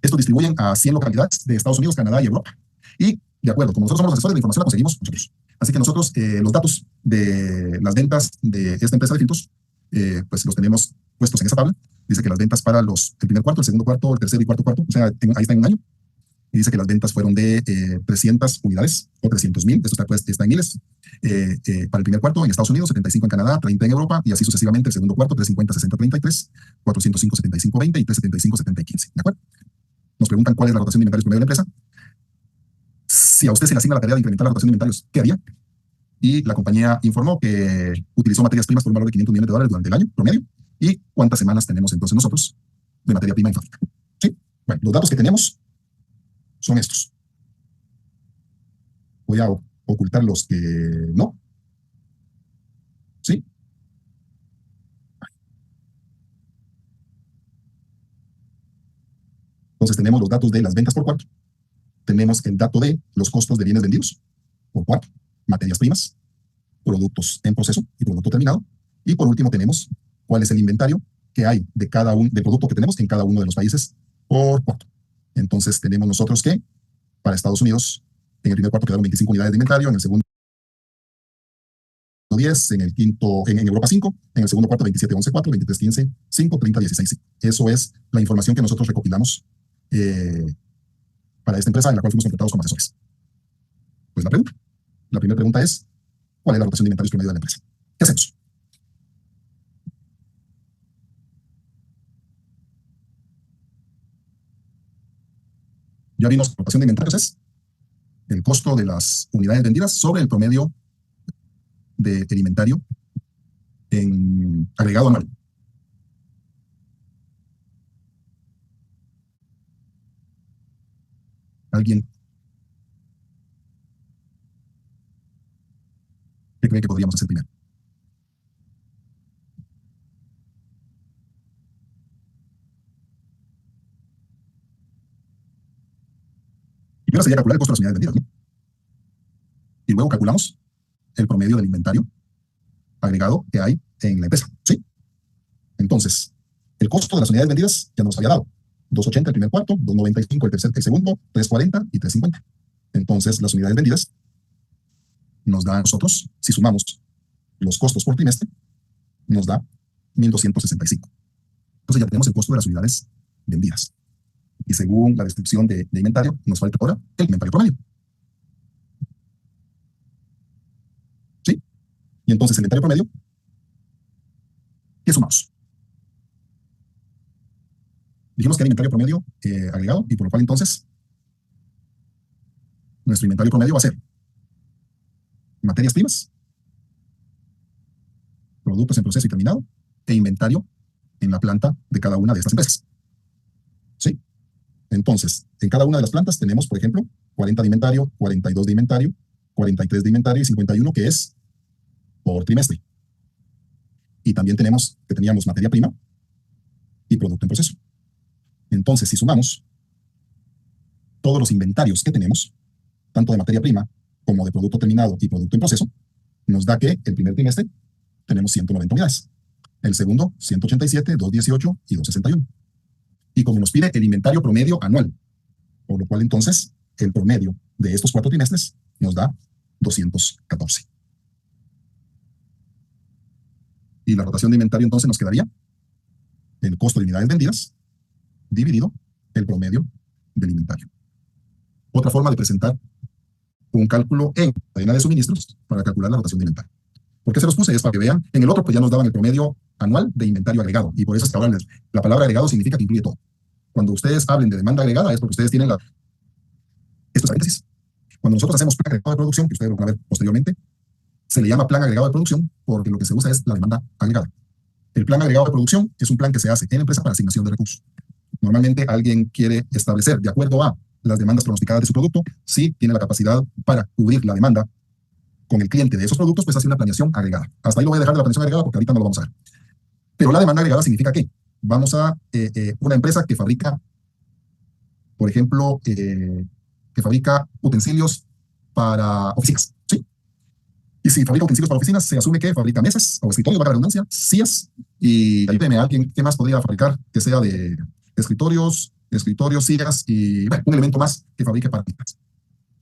esto distribuyen a 100 localidades de Estados Unidos, Canadá y Europa. Y de acuerdo, como nosotros somos los asesores, la información la conseguimos nosotros. Así que nosotros los datos de las ventas de esta empresa de filtros, pues los tenemos puestos en esa tabla. Dice que las ventas para el primer cuarto, el segundo cuarto, el tercer y cuarto cuarto, o sea, ahí está en un año. Y dice que las ventas fueron de 300 unidades o 300,000, esto está en miles, para el primer cuarto en Estados Unidos, 75 en Canadá, 30 en Europa, y así sucesivamente el segundo cuarto, 350, 60, 33, 405, 75, 20 y 375, 70 y 15. ¿De acuerdo? Nos preguntan cuál es la rotación de inventarios promedio de la empresa. Si a usted se le asigna la tarea de incrementar la rotación de inventarios, ¿qué haría? Y la compañía informó que utilizó materias primas por un valor de $500 millones durante el año promedio. ¿Y cuántas semanas tenemos entonces nosotros de materia prima en fábrica? ¿Sí? Bueno, los datos que tenemos son estos. Voy a ocultar los que no. ¿Sí? Entonces tenemos los datos de las ventas por cuarto. Tenemos el dato de los costos de bienes vendidos por cuarto, materias primas, productos en proceso y producto terminado. Y por último tenemos cuál es el inventario que hay de cada de producto que tenemos en cada uno de los países por cuarto. Entonces tenemos nosotros que para Estados Unidos, en el primer cuarto quedaron 25 unidades de inventario, en el segundo 10, en el quinto, en Europa 5, en el segundo cuarto 27, 11, 4, 23, 15, 5, 30, 16, 5. Eso es la información que nosotros recopilamos para esta empresa en la cual fuimos contratados como asesores. Pues la primera pregunta es, ¿cuál es la rotación de inventarios promedio de la empresa? ¿Qué hacemos? Ya vimos que la rotación de inventarios es el costo de las unidades vendidas sobre el promedio del inventario en agregado anual. ¿Alguien qué cree que podríamos hacer primero? Primero sería calcular el costo de las unidades vendidas, ¿no? Y luego calculamos el promedio del inventario agregado que hay en la empresa, ¿sí? Entonces, el costo de las unidades vendidas ya nos había dado. 2.80 el primer cuarto, 2.95 el segundo, 3.40 y 3.50. Entonces, las unidades vendidas nos da a nosotros, si sumamos los costos por trimestre, nos da 1.265. Entonces ya tenemos el costo de las unidades vendidas. Y según la descripción de inventario, nos falta ahora el inventario promedio. ¿Sí? Y entonces el inventario promedio, ¿qué sumamos? Dijimos que era inventario promedio agregado, y por lo cual entonces nuestro inventario promedio va a ser materias primas, productos en proceso y terminado, e inventario en la planta de cada una de estas empresas. ¿Sí? Entonces, en cada una de las plantas tenemos, por ejemplo, 40 de inventario, 42 de inventario, 43 de inventario y 51 que es por trimestre. Y también teníamos materia prima y producto en proceso. Entonces, si sumamos todos los inventarios que tenemos, tanto de materia prima como de producto terminado y producto en proceso, nos da que el primer trimestre tenemos 190 unidades. El segundo, 187, 218 y 261. Y como nos pide el inventario promedio anual, por lo cual entonces el promedio de estos 4 trimestres nos da 214. Y la rotación de inventario entonces nos quedaría el costo de unidades vendidas dividido el promedio del inventario. Otra forma de presentar un cálculo en cadena de suministros para calcular la rotación de inventario. ¿Por qué se los puse? Es para que vean, en el otro pues ya nos daban el promedio anual de inventario agregado. Y por eso es que ahora la palabra agregado significa que incluye todo. Cuando ustedes hablen de demanda agregada es porque ustedes tienen esto es paréntesis. Cuando nosotros hacemos plan agregado de producción, que ustedes lo van a ver posteriormente, se le llama plan agregado de producción porque lo que se usa es la demanda agregada. El plan agregado de producción es un plan que se hace en la empresa para asignación de recursos. Normalmente alguien quiere establecer, de acuerdo a las demandas pronosticadas de su producto, si tiene la capacidad para cubrir la demanda con el cliente de esos productos, pues hace una planeación agregada. Hasta ahí lo voy a dejar de la planeación agregada porque ahorita no lo vamos a ver. Pero la demanda agregada significa que vamos a una empresa que fabrica, por ejemplo, que fabrica utensilios para oficinas, ¿sí? Y si fabrica utensilios para oficinas, se asume que fabrica mesas o escritorios, valga la redundancia, sillas, y ayúdeme a alguien, ¿qué más podría fabricar que sea de escritorios, sillas y bueno, un elemento más que fabrique para tiendas?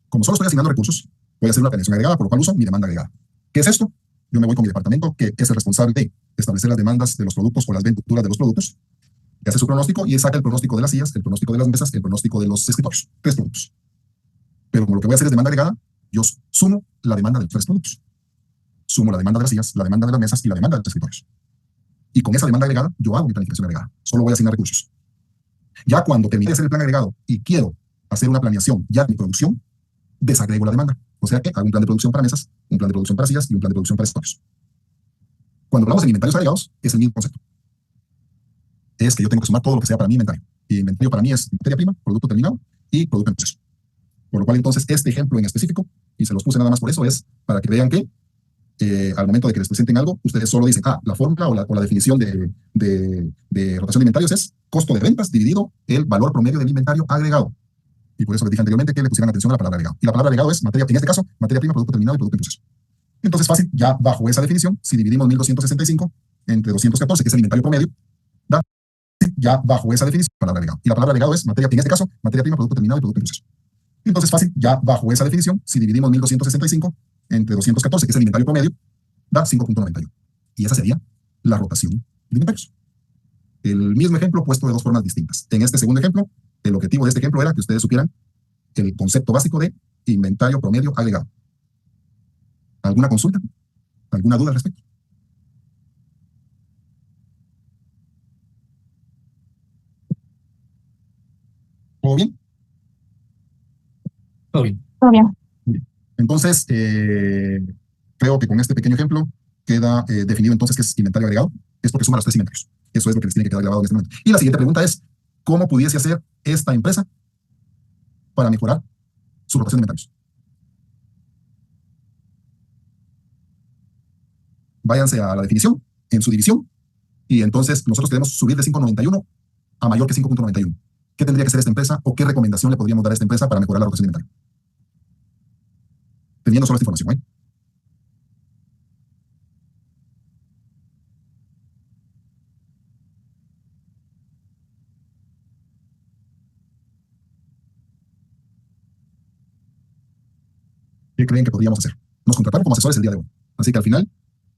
Como solo estoy asignando recursos, voy a hacer una planeación agregada, por lo cual uso mi demanda agregada. ¿Qué es esto? Yo me voy con mi departamento, que es el responsable de establecer las demandas de los productos o las venturas de los productos, que hace su pronóstico y saca el pronóstico de las sillas, el pronóstico de las mesas, el pronóstico de los escritorios. 3 productos. Pero como lo que voy a hacer es demanda agregada, yo sumo la demanda de los 3 productos. Sumo la demanda de las sillas, la demanda de las mesas y la demanda de los escritorios. Y con esa demanda agregada, yo hago mi planificación agregada. Solo voy a asignar recursos. Ya cuando termine de hacer el plan agregado y quiero hacer una planeación ya de mi producción, desagrego la demanda. O sea que hago un plan de producción para mesas, un plan de producción para sillas y un plan de producción para escritorios. Cuando hablamos de inventarios agregados, es el mismo concepto. Es que yo tengo que sumar todo lo que sea para mi inventario. Y inventario para mí es materia prima, producto terminado y producto en proceso. Por lo cual, entonces, este ejemplo en específico, y se los puse nada más por eso, es para que vean que al momento de que les presenten algo, ustedes solo dicen, la fórmula o la definición de rotación de inventarios es costo de ventas dividido el valor promedio del inventario agregado. Y por eso les dije anteriormente que le pusieran atención a la palabra agregado. Y la palabra agregado es materia, en este caso, materia prima, producto terminado y producto en proceso. Entonces, fácil, ya bajo esa definición, si dividimos 1265 entre 214, que es el inventario promedio, da ya bajo esa definición, palabra agregado. Y la palabra agregado es materia, en este caso, materia prima, producto terminado y producto en proceso. Entonces, fácil, ya bajo esa definición, si dividimos 1265 entre 214, que es el inventario promedio, da 5.91. Y esa sería la rotación de inventarios. El mismo ejemplo puesto de 2 formas distintas. En este segundo ejemplo, el objetivo de este ejemplo era que ustedes supieran el concepto básico de inventario promedio agregado. ¿Alguna consulta? ¿Alguna duda al respecto? ¿Todo bien? Todo bien. Todo bien. Entonces, creo que con este pequeño ejemplo queda definido entonces qué es inventario agregado. Es porque suma los 3 inventarios. Eso es lo que les tiene que quedar grabado en este momento. Y la siguiente pregunta es, ¿cómo pudiese hacer esta empresa para mejorar su rotación de inventarios? Váyanse a la definición, en su división, y entonces nosotros queremos subir de 5.91 a mayor que 5.91. ¿Qué tendría que hacer esta empresa o qué recomendación le podríamos dar a esta empresa para mejorar la rotación de inventario? Teniendo solo esta información, ¿eh? ¿Qué creen que podríamos hacer? Nos contrataron como asesores el día de hoy. Así que al final,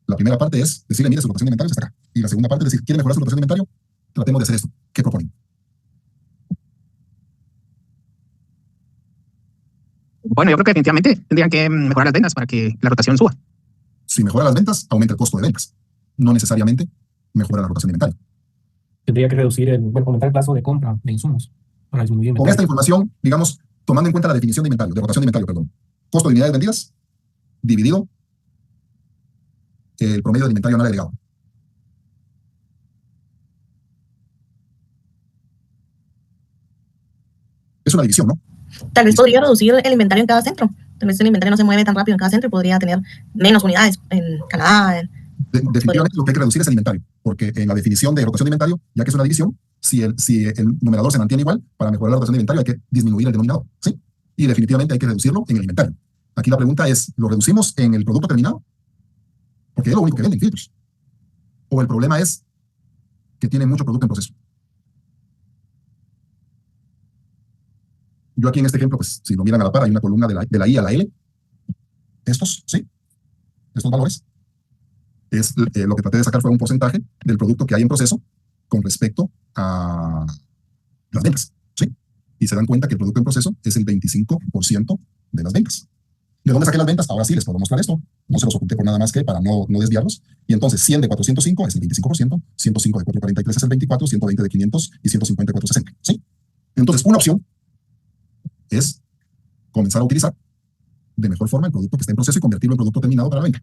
la primera parte es decirle, mire, su rotación de inventario está acá. Y la segunda parte es decir, ¿quiere mejorar su rotación de inventario? Tratemos de hacer esto. ¿Qué proponen? Bueno, yo creo que definitivamente tendrían que mejorar las ventas para que la rotación suba. Si mejora las ventas, aumenta el costo de ventas. No necesariamente mejora la rotación de inventario. Tendría que reducir aumentar el plazo de compra de insumos para disminuir el Con inventario. esta información, digamos, tomando en cuenta la definición de inventario, de rotación de inventario, perdón, costo de unidades vendidas dividido el promedio del inventario anual agregado. Es una división, ¿no? Tal vez podría reducir el inventario en cada centro. Tal vez el inventario no se mueve tan rápido en cada centro y podría tener menos unidades en Canadá. Definitivamente lo que hay que reducir es el inventario, porque en la definición de rotación de inventario, ya que es una división, si el numerador se mantiene igual, para mejorar la rotación de inventario hay que disminuir el denominador, ¿sí? Y definitivamente hay que reducirlo en el inventario. Aquí la pregunta es, ¿lo reducimos en el producto terminado? Porque es lo único que venden filtros. O el problema es que tienen mucho producto en proceso. Yo aquí en este ejemplo, pues si lo miran a la par, hay una columna de la I a la L. Estos, ¿sí? Estos valores. Es lo que traté de sacar fue un porcentaje del producto que hay en proceso con respecto a las ventas, ¿sí? Y se dan cuenta que el producto en proceso es el 25% de las ventas. ¿De dónde saqué las ventas? Ahora sí les puedo mostrar esto. No se los oculté por nada más que para no desviarlos. Y entonces 100 de 405 es el 25%, 105 de 443 es el 24%, 120 de 500 y 150 de 460. ¿Sí? Entonces, una opción es comenzar a utilizar de mejor forma el producto que está en proceso y convertirlo en producto terminado para la venta.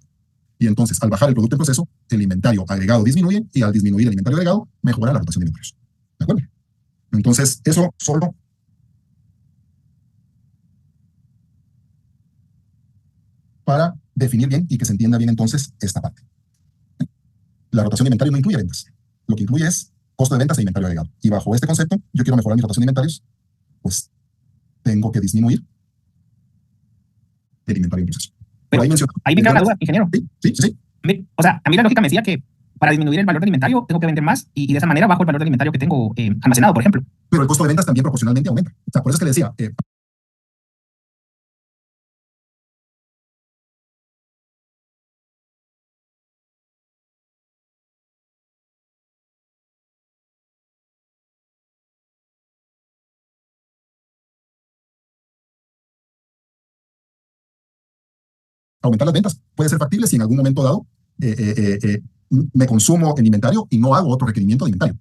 Y entonces, al bajar el producto en proceso, el inventario agregado disminuye y al disminuir el inventario agregado, mejora la rotación de inventarios. ¿De acuerdo? Entonces, eso solo para definir bien y que se entienda bien entonces esta parte. La rotación de inventario no incluye ventas. Lo que incluye es costo de ventas e inventario agregado. Y bajo este concepto, yo quiero mejorar mi rotación de inventarios, pues tengo que disminuir el inventario en proceso. Pero ahí menciono. Ahí me queda una duda, ingeniero. Sí. O sea, a mí la lógica me decía que para disminuir el valor del inventario tengo que vender más y de esa manera bajo el valor del inventario que tengo almacenado, por ejemplo. Pero el costo de ventas también proporcionalmente aumenta. O sea, por eso es que le decía, aumentar las ventas puede ser factible si en algún momento dado me consumo el inventario y no hago otro requerimiento de inventario.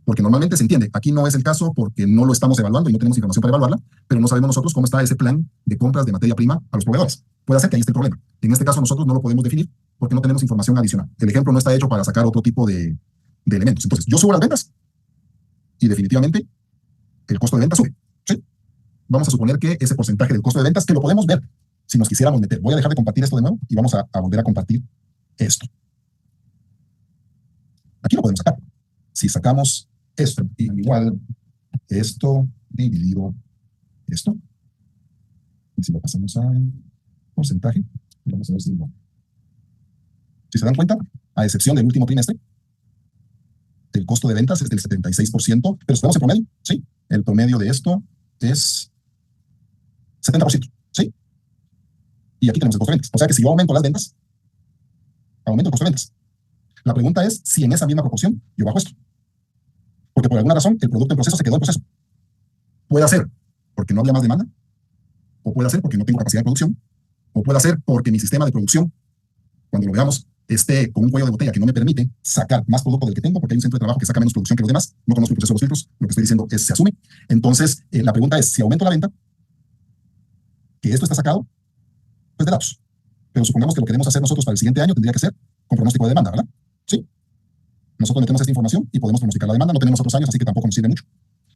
Porque normalmente se entiende, aquí no es el caso porque no lo estamos evaluando y no tenemos información para evaluarla, pero no sabemos nosotros cómo está ese plan de compras de materia prima a los proveedores. Puede ser que ahí esté el problema. En este caso nosotros no lo podemos definir porque no tenemos información adicional. El ejemplo no está hecho para sacar otro tipo de elementos. Entonces, yo subo las ventas y definitivamente el costo de ventas sube. ¿Sí? Vamos a suponer que ese porcentaje del costo de ventas, que lo podemos ver si nos quisiéramos meter. Voy a dejar de compartir esto de nuevo y vamos a volver a compartir esto. Aquí lo podemos sacar. Si sacamos esto igual esto dividido esto, y si lo pasamos a porcentaje, vamos a ver si se dan cuenta, a excepción del último trimestre, el costo de ventas es del 76%, pero si vemos el promedio, ¿sí? El promedio de esto es 70%, ¿sí? Y aquí tenemos el costo de ventas. O sea que si yo aumento las ventas, aumento el costo de ventas. La pregunta es si en esa misma proporción yo bajo esto. Porque por alguna razón el producto en proceso se quedó en proceso. Puede ser porque no había más demanda, o puede ser porque no tengo capacidad de producción, o puede ser porque mi sistema de producción, cuando lo veamos, esté con un cuello de botella que no me permite sacar más producto del que tengo, porque hay un centro de trabajo que saca menos producción que los demás. No conozco el proceso de los filtros, lo que estoy diciendo es se asume. Entonces, la pregunta es, si aumento la venta, que esto está sacado, pues de datos. Pero supongamos que lo queremos hacer nosotros para el siguiente año, tendría que ser con pronóstico de demanda, ¿verdad? Sí. Nosotros metemos esta información y podemos pronosticar la demanda, no tenemos otros años, así que tampoco nos sirve mucho.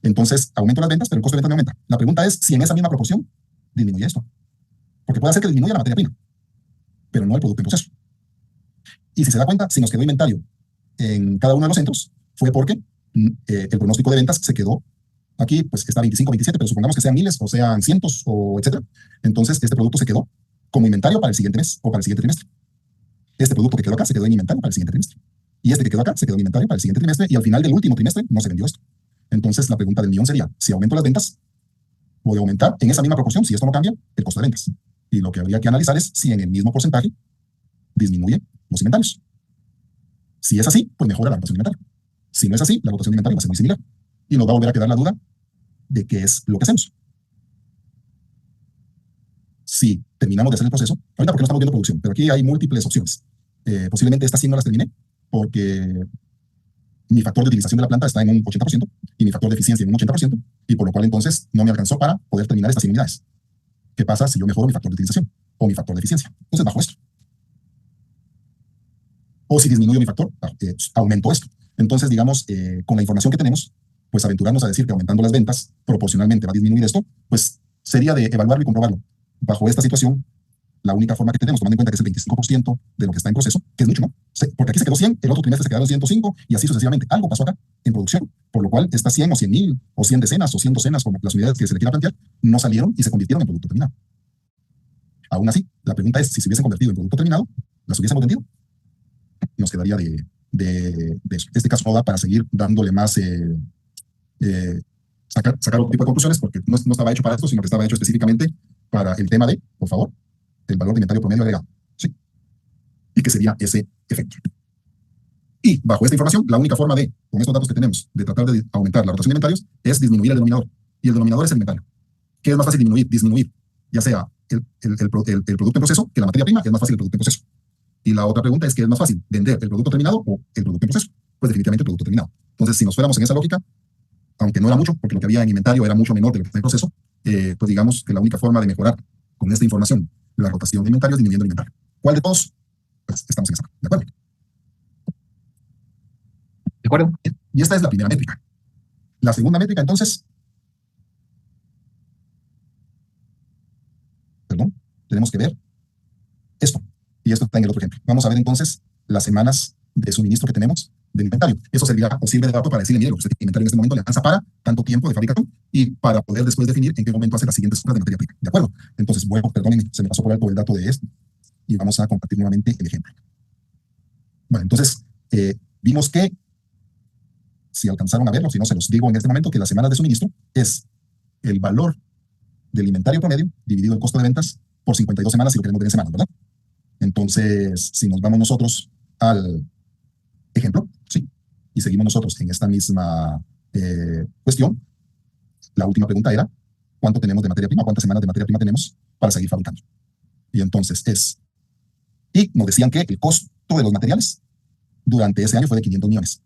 Entonces, aumento las ventas, pero el costo de ventas no aumenta. La pregunta es si en esa misma proporción disminuye esto. Porque puede ser que disminuya la materia prima, pero no el producto en proceso. Y si se da cuenta, si nos quedó inventario en cada uno de los centros, fue porque el pronóstico de ventas se quedó aquí, pues está 25, 27, pero supongamos que sean miles o sean cientos o etcétera. Entonces, este producto se quedó como inventario para el siguiente mes o para el siguiente trimestre. Este producto que quedó acá se quedó en inventario para el siguiente trimestre. Y este que quedó acá se quedó en inventario para el siguiente trimestre y al final del último trimestre no se vendió esto. Entonces, la pregunta del millón sería, si aumento las ventas, voy a aumentar en esa misma proporción, si esto no cambia, el costo de ventas. Y lo que habría que analizar es si en el mismo porcentaje disminuye los inventarios. Si es así, pues mejora la rotación de inventario. Si no es así, la rotación de inventario va a ser muy similar. Y nos va a volver a quedar la duda de qué es lo que hacemos. Si terminamos de hacer el proceso, ahorita porque no estamos viendo producción, pero aquí hay múltiples opciones. Posiblemente estas 100 no las terminé porque mi factor de utilización de la planta está en un 80% y mi factor de eficiencia en un 80%, y por lo cual entonces no me alcanzó para poder terminar estas 100 unidades. ¿Qué pasa si yo mejoro mi factor de utilización o mi factor de eficiencia? Entonces bajo esto. O si disminuyo mi factor, aumento esto. Entonces, digamos, con la información que tenemos, pues aventurarnos a decir que aumentando las ventas proporcionalmente va a disminuir esto, pues sería de evaluarlo y comprobarlo. Bajo esta situación, la única forma que tenemos, tomando en cuenta que es el 25% de lo que está en proceso, que es mucho, ¿no? Porque aquí se quedó 100, el otro trimestre se quedaron 105 y así sucesivamente. Algo pasó acá en producción, por lo cual estas 100 o 100,000 o 100 decenas o 100 docenas, como las unidades que se le quiera plantear, no salieron y se convirtieron en producto terminado. Aún así, la pregunta es si se hubiesen convertido en producto terminado, ¿las hubiésemos vendido? Nos quedaría de eso. Este caso no da para seguir dándole más, sacar otro tipo de conclusiones, porque no estaba hecho para esto, sino que estaba hecho específicamente para el tema de, por favor, el valor de inventario promedio agregado. ¿Sí? Y que sería ese efecto. Y bajo esta información, la única forma de, con estos datos que tenemos, de tratar de aumentar la rotación de inventarios es disminuir el denominador. Y el denominador es el inventario. ¿Qué es más fácil disminuir? Disminuir, ya sea el producto en proceso que la materia prima, es más fácil el producto en proceso. Y la otra pregunta es, ¿qué es más fácil, vender el producto terminado o el producto en proceso? Pues definitivamente el producto terminado. Entonces, si nos fuéramos en esa lógica, aunque no era mucho, porque lo que había en inventario era mucho menor de lo que está en proceso, pues digamos que la única forma de mejorar con esta información la rotación de inventario es disminuyendo el inventario. ¿Cuál de todos? Pues estamos en esa. ¿De acuerdo? ¿De acuerdo? Y esta es la primera métrica. La segunda métrica, entonces, perdón, tenemos que ver esto. Y esto está en el otro ejemplo. Vamos a ver entonces las semanas de suministro que tenemos de inventario. Eso servirá o sirve de dato para decirle, mire, lo que usted tiene inventario en este momento le alcanza para tanto tiempo de fabricación y para poder después definir en qué momento hace las siguientes compras de materia prima. ¿De acuerdo? Entonces, bueno, perdónenme, se me pasó por alto el dato de esto y vamos a compartir nuevamente el ejemplo. Bueno, entonces, vimos que, si alcanzaron a verlo, si no se los digo en este momento, que las semanas de suministro es el valor del inventario promedio dividido el costo de ventas por 52 semanas si lo queremos ver en semanas, ¿verdad? Entonces, si nos vamos nosotros al ejemplo, ¿sí? Y seguimos nosotros en esta misma cuestión, la última pregunta era, ¿cuánto tenemos de materia prima? ¿Cuántas semanas de materia prima tenemos para seguir fabricando? Y entonces y nos decían que el costo de los materiales durante ese año fue de 500 millones.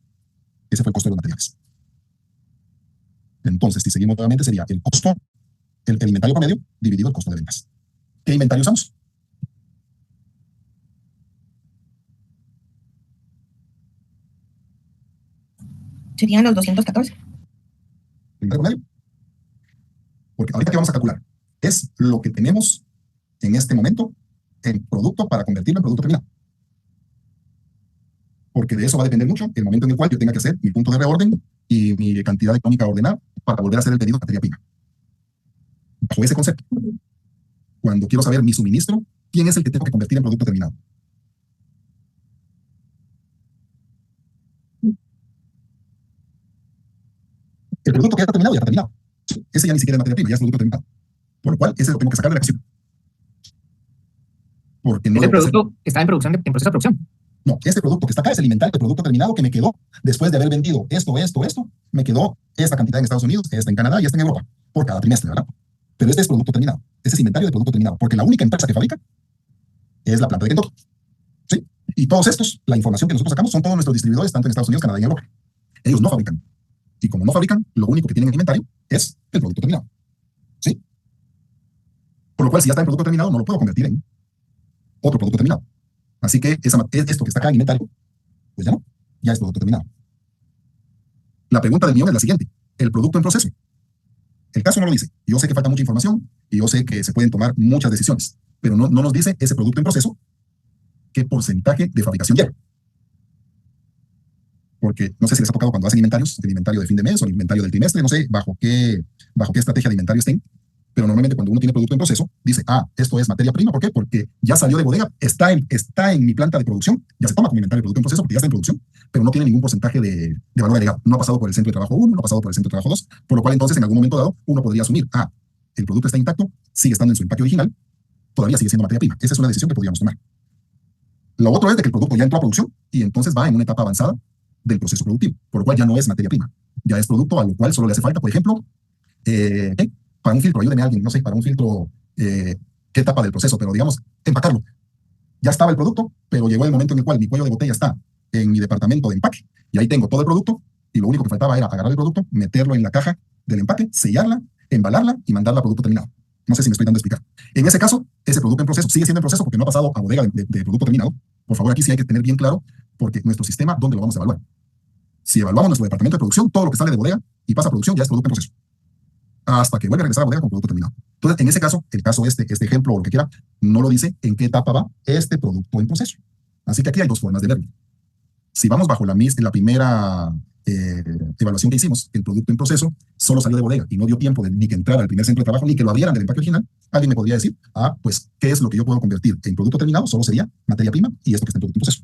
Ese fue el costo de los materiales. Entonces, si seguimos nuevamente, sería el costo, el inventario promedio dividido el costo de ventas. ¿Qué inventario usamos? Serían los 214. Inventario promedio. Porque ahorita, ¿qué vamos a calcular? Es lo que tenemos en este momento en producto para convertirlo en producto terminado. Porque de eso va a depender mucho el momento en el cual yo tenga que hacer mi punto de reorden y mi cantidad económica ordenada para volver a hacer el pedido de materia prima. Bajo ese concepto, cuando quiero saber mi suministro, ¿quién es el que tengo que convertir en producto terminado? El producto que ya está terminado. Ese ya ni siquiera es materia prima, ya es producto terminado. Por lo cual, ese lo tengo que sacar de la ecuación. Porque no Es el debo hacer. producto que está en producción, en proceso de producción. No, este producto que está acá es el inventario de producto terminado que me quedó después de haber vendido esto, me quedó esta cantidad en Estados Unidos, esta en Canadá y esta en Europa, por cada trimestre, ¿verdad? Pero este es producto terminado, este es inventario de producto terminado, porque la única empresa que fabrica es la planta de Kentucky, ¿sí? Y todos estos, la información que nosotros sacamos son todos nuestros distribuidores, tanto en Estados Unidos, Canadá y Europa. Ellos no fabrican. Y como no fabrican, lo único que tienen en inventario es el producto terminado, ¿sí? Por lo cual, si ya está en producto terminado, no lo puedo convertir en otro producto terminado. Así que esto que está acá en inventario, pues ya no, ya es producto terminado. La pregunta del millón es la siguiente: ¿el producto en proceso? El caso no lo dice. Yo sé que falta mucha información y yo sé que se pueden tomar muchas decisiones, pero no nos dice ese producto en proceso qué porcentaje de fabricación lleva. Porque no sé si les ha tocado cuando hacen inventarios, el inventario de fin de mes o el inventario del trimestre, no sé bajo qué estrategia de inventario estén, pero normalmente cuando uno tiene producto en proceso, dice, esto es materia prima. ¿Por qué? Porque ya salió de bodega, está en mi planta de producción, ya se toma como inventario de producto en proceso porque ya está en producción, pero no tiene ningún porcentaje de valor agregado. No ha pasado por el centro de trabajo 1, no ha pasado por el centro de trabajo 2, por lo cual entonces en algún momento dado uno podría asumir, el producto está intacto, sigue estando en su empaque original, todavía sigue siendo materia prima. Esa es una decisión que podríamos tomar. Lo otro es de que el producto ya entró a producción y entonces va en una etapa avanzada del proceso productivo, por lo cual ya no es materia prima, ya es producto a lo cual solo le hace falta, por ejemplo, para un filtro, ayúdeme a alguien, no sé, para un filtro, qué etapa del proceso, pero digamos, empacarlo. Ya estaba el producto, pero llegó el momento en el cual mi cuello de botella está en mi departamento de empaque y ahí tengo todo el producto y lo único que faltaba era agarrar el producto, meterlo en la caja del empaque, sellarla, embalarla y mandarla a producto terminado. No sé si me estoy dando a explicar. En ese caso, ese producto en proceso sigue siendo en proceso porque no ha pasado a bodega de producto terminado. Por favor, aquí sí hay que tener bien claro, porque nuestro sistema, ¿dónde lo vamos a evaluar? Si evaluamos nuestro departamento de producción, todo lo que sale de bodega y pasa a producción ya es producto en proceso, hasta que vuelve a regresar a bodega con producto terminado. Entonces, en ese caso, el caso este ejemplo o lo que quiera, no lo dice en qué etapa va este producto en proceso. Así que aquí hay dos formas de verlo. Si vamos bajo la primera evaluación que hicimos, el producto en proceso solo salió de bodega y no dio tiempo de ni que entrara al primer centro de trabajo ni que lo abrieran del empaque original, alguien me podría decir, pues, ¿qué es lo que yo puedo convertir en producto terminado? Solo sería materia prima y esto que está en producto en proceso.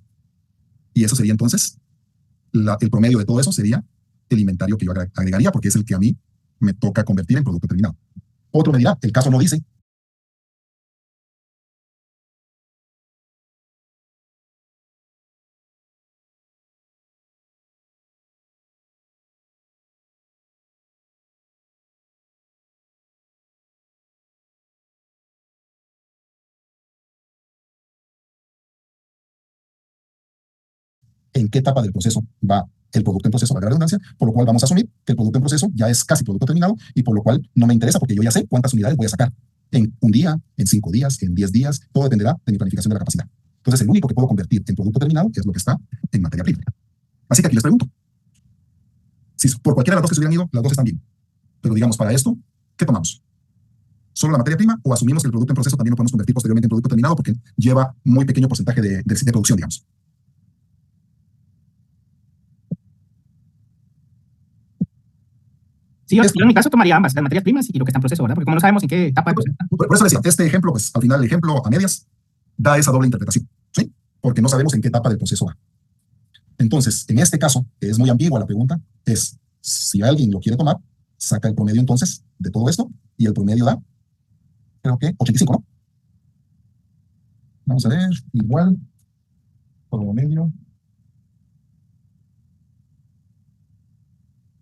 Y eso sería entonces, el promedio de todo eso sería el inventario que yo agregaría, porque es el que a mí me toca convertir en producto terminado. Otro me dirá, el caso no dice en qué etapa del proceso va el producto en proceso, valga la redundancia, por lo cual vamos a asumir que el producto en proceso ya es casi producto terminado y por lo cual no me interesa porque yo ya sé cuántas unidades voy a sacar en un día, en 5 días, en 10 días, todo dependerá de mi planificación de la capacidad. Entonces, el único que puedo convertir en producto terminado es lo que está en materia prima. Así que aquí les pregunto, si por cualquiera de las dos que se hubieran ido, las dos están bien, pero digamos, para esto, ¿qué tomamos? ¿Solo la materia prima o asumimos que el producto en proceso también lo podemos convertir posteriormente en producto terminado porque lleva muy pequeño porcentaje de producción, digamos? Sí, yo en mi caso tomaría ambas, las materias primas y lo que está en proceso, ¿verdad? Porque como no sabemos en qué etapa del proceso. Por eso decía, este ejemplo, pues al final el ejemplo a medias da esa doble interpretación, ¿sí? Porque no sabemos en qué etapa del proceso va. Entonces, en este caso, que es muy ambigua la pregunta, es si alguien lo quiere tomar, saca el promedio entonces de todo esto y el promedio da, creo que 85, ¿no? Vamos a ver, igual, promedio.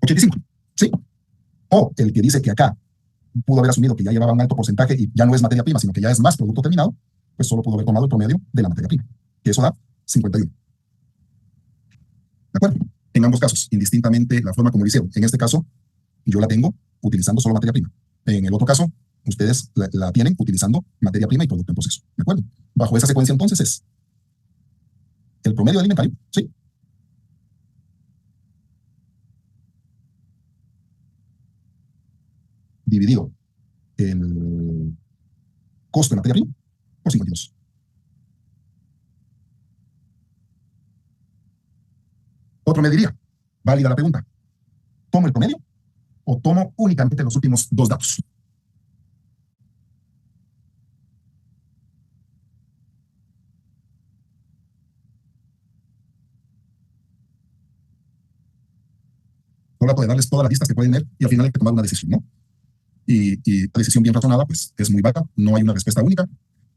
85, ¿sí? O el que dice que acá pudo haber asumido que ya llevaba un alto porcentaje y ya no es materia prima, sino que ya es más producto terminado, pues solo pudo haber tomado el promedio de la materia prima, que eso da 51. ¿De acuerdo? En ambos casos, indistintamente la forma como lo hicieron. En este caso, yo la tengo utilizando solo materia prima. En el otro caso, ustedes la tienen utilizando materia prima y producto en proceso. ¿De acuerdo? Bajo esa secuencia, entonces, es el promedio del inventario, ¿sí? Dividido el costo de materia prima por 52. Otro me diría, válida la pregunta, ¿tomo el promedio o tomo únicamente los últimos dos datos? No trato de darles todas las listas que pueden ver y al final hay que tomar una decisión, ¿no? Y la decisión bien razonada, pues es muy vaga, no hay una respuesta única,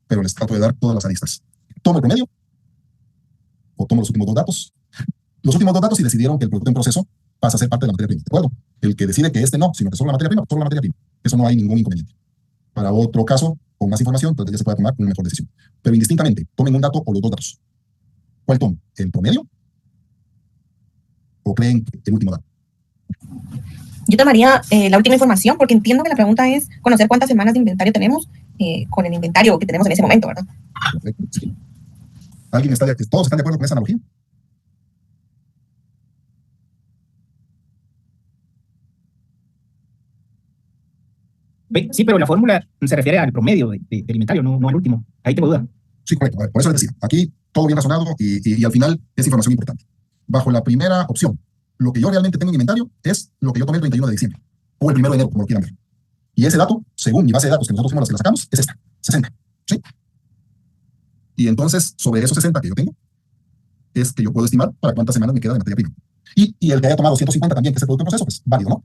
pero les trato de dar todas las aristas. ¿Tomo el promedio o tomo los últimos dos datos? Los últimos dos datos y decidieron que el producto en proceso pasa a ser parte de la materia prima, ¿de acuerdo? El que decide que este no, sino que solo la materia prima, solo la materia prima. Eso no hay ningún inconveniente. Para otro caso, con más información, entonces ya se puede tomar una mejor decisión. Pero indistintamente, tomen un dato o los dos datos. ¿Cuál tomo? ¿El promedio? ¿O creen que el último dato? Yo tomaría la última información porque entiendo que la pregunta es conocer cuántas semanas de inventario tenemos con el inventario que tenemos en ese momento, ¿verdad? Perfecto, sí. ¿Todos están de acuerdo con esa analogía? Sí, pero la fórmula se refiere al promedio del inventario, no al último. Ahí tengo duda. Sí, correcto. Por eso les decía, aquí todo bien razonado y al final es información importante. Bajo la primera opción, lo que yo realmente tengo en inventario es lo que yo tomé el 31 de diciembre o el 1 de enero, como lo quieran ver. Y ese dato, según mi base de datos, que nosotros fuimos los que la sacamos, es esta, 60. ¿Sí? Y entonces, sobre esos 60 que yo tengo, es que yo puedo estimar para cuántas semanas me queda de materia prima. Y el que haya tomado 150 también, que es el producto en proceso, pues válido, ¿no?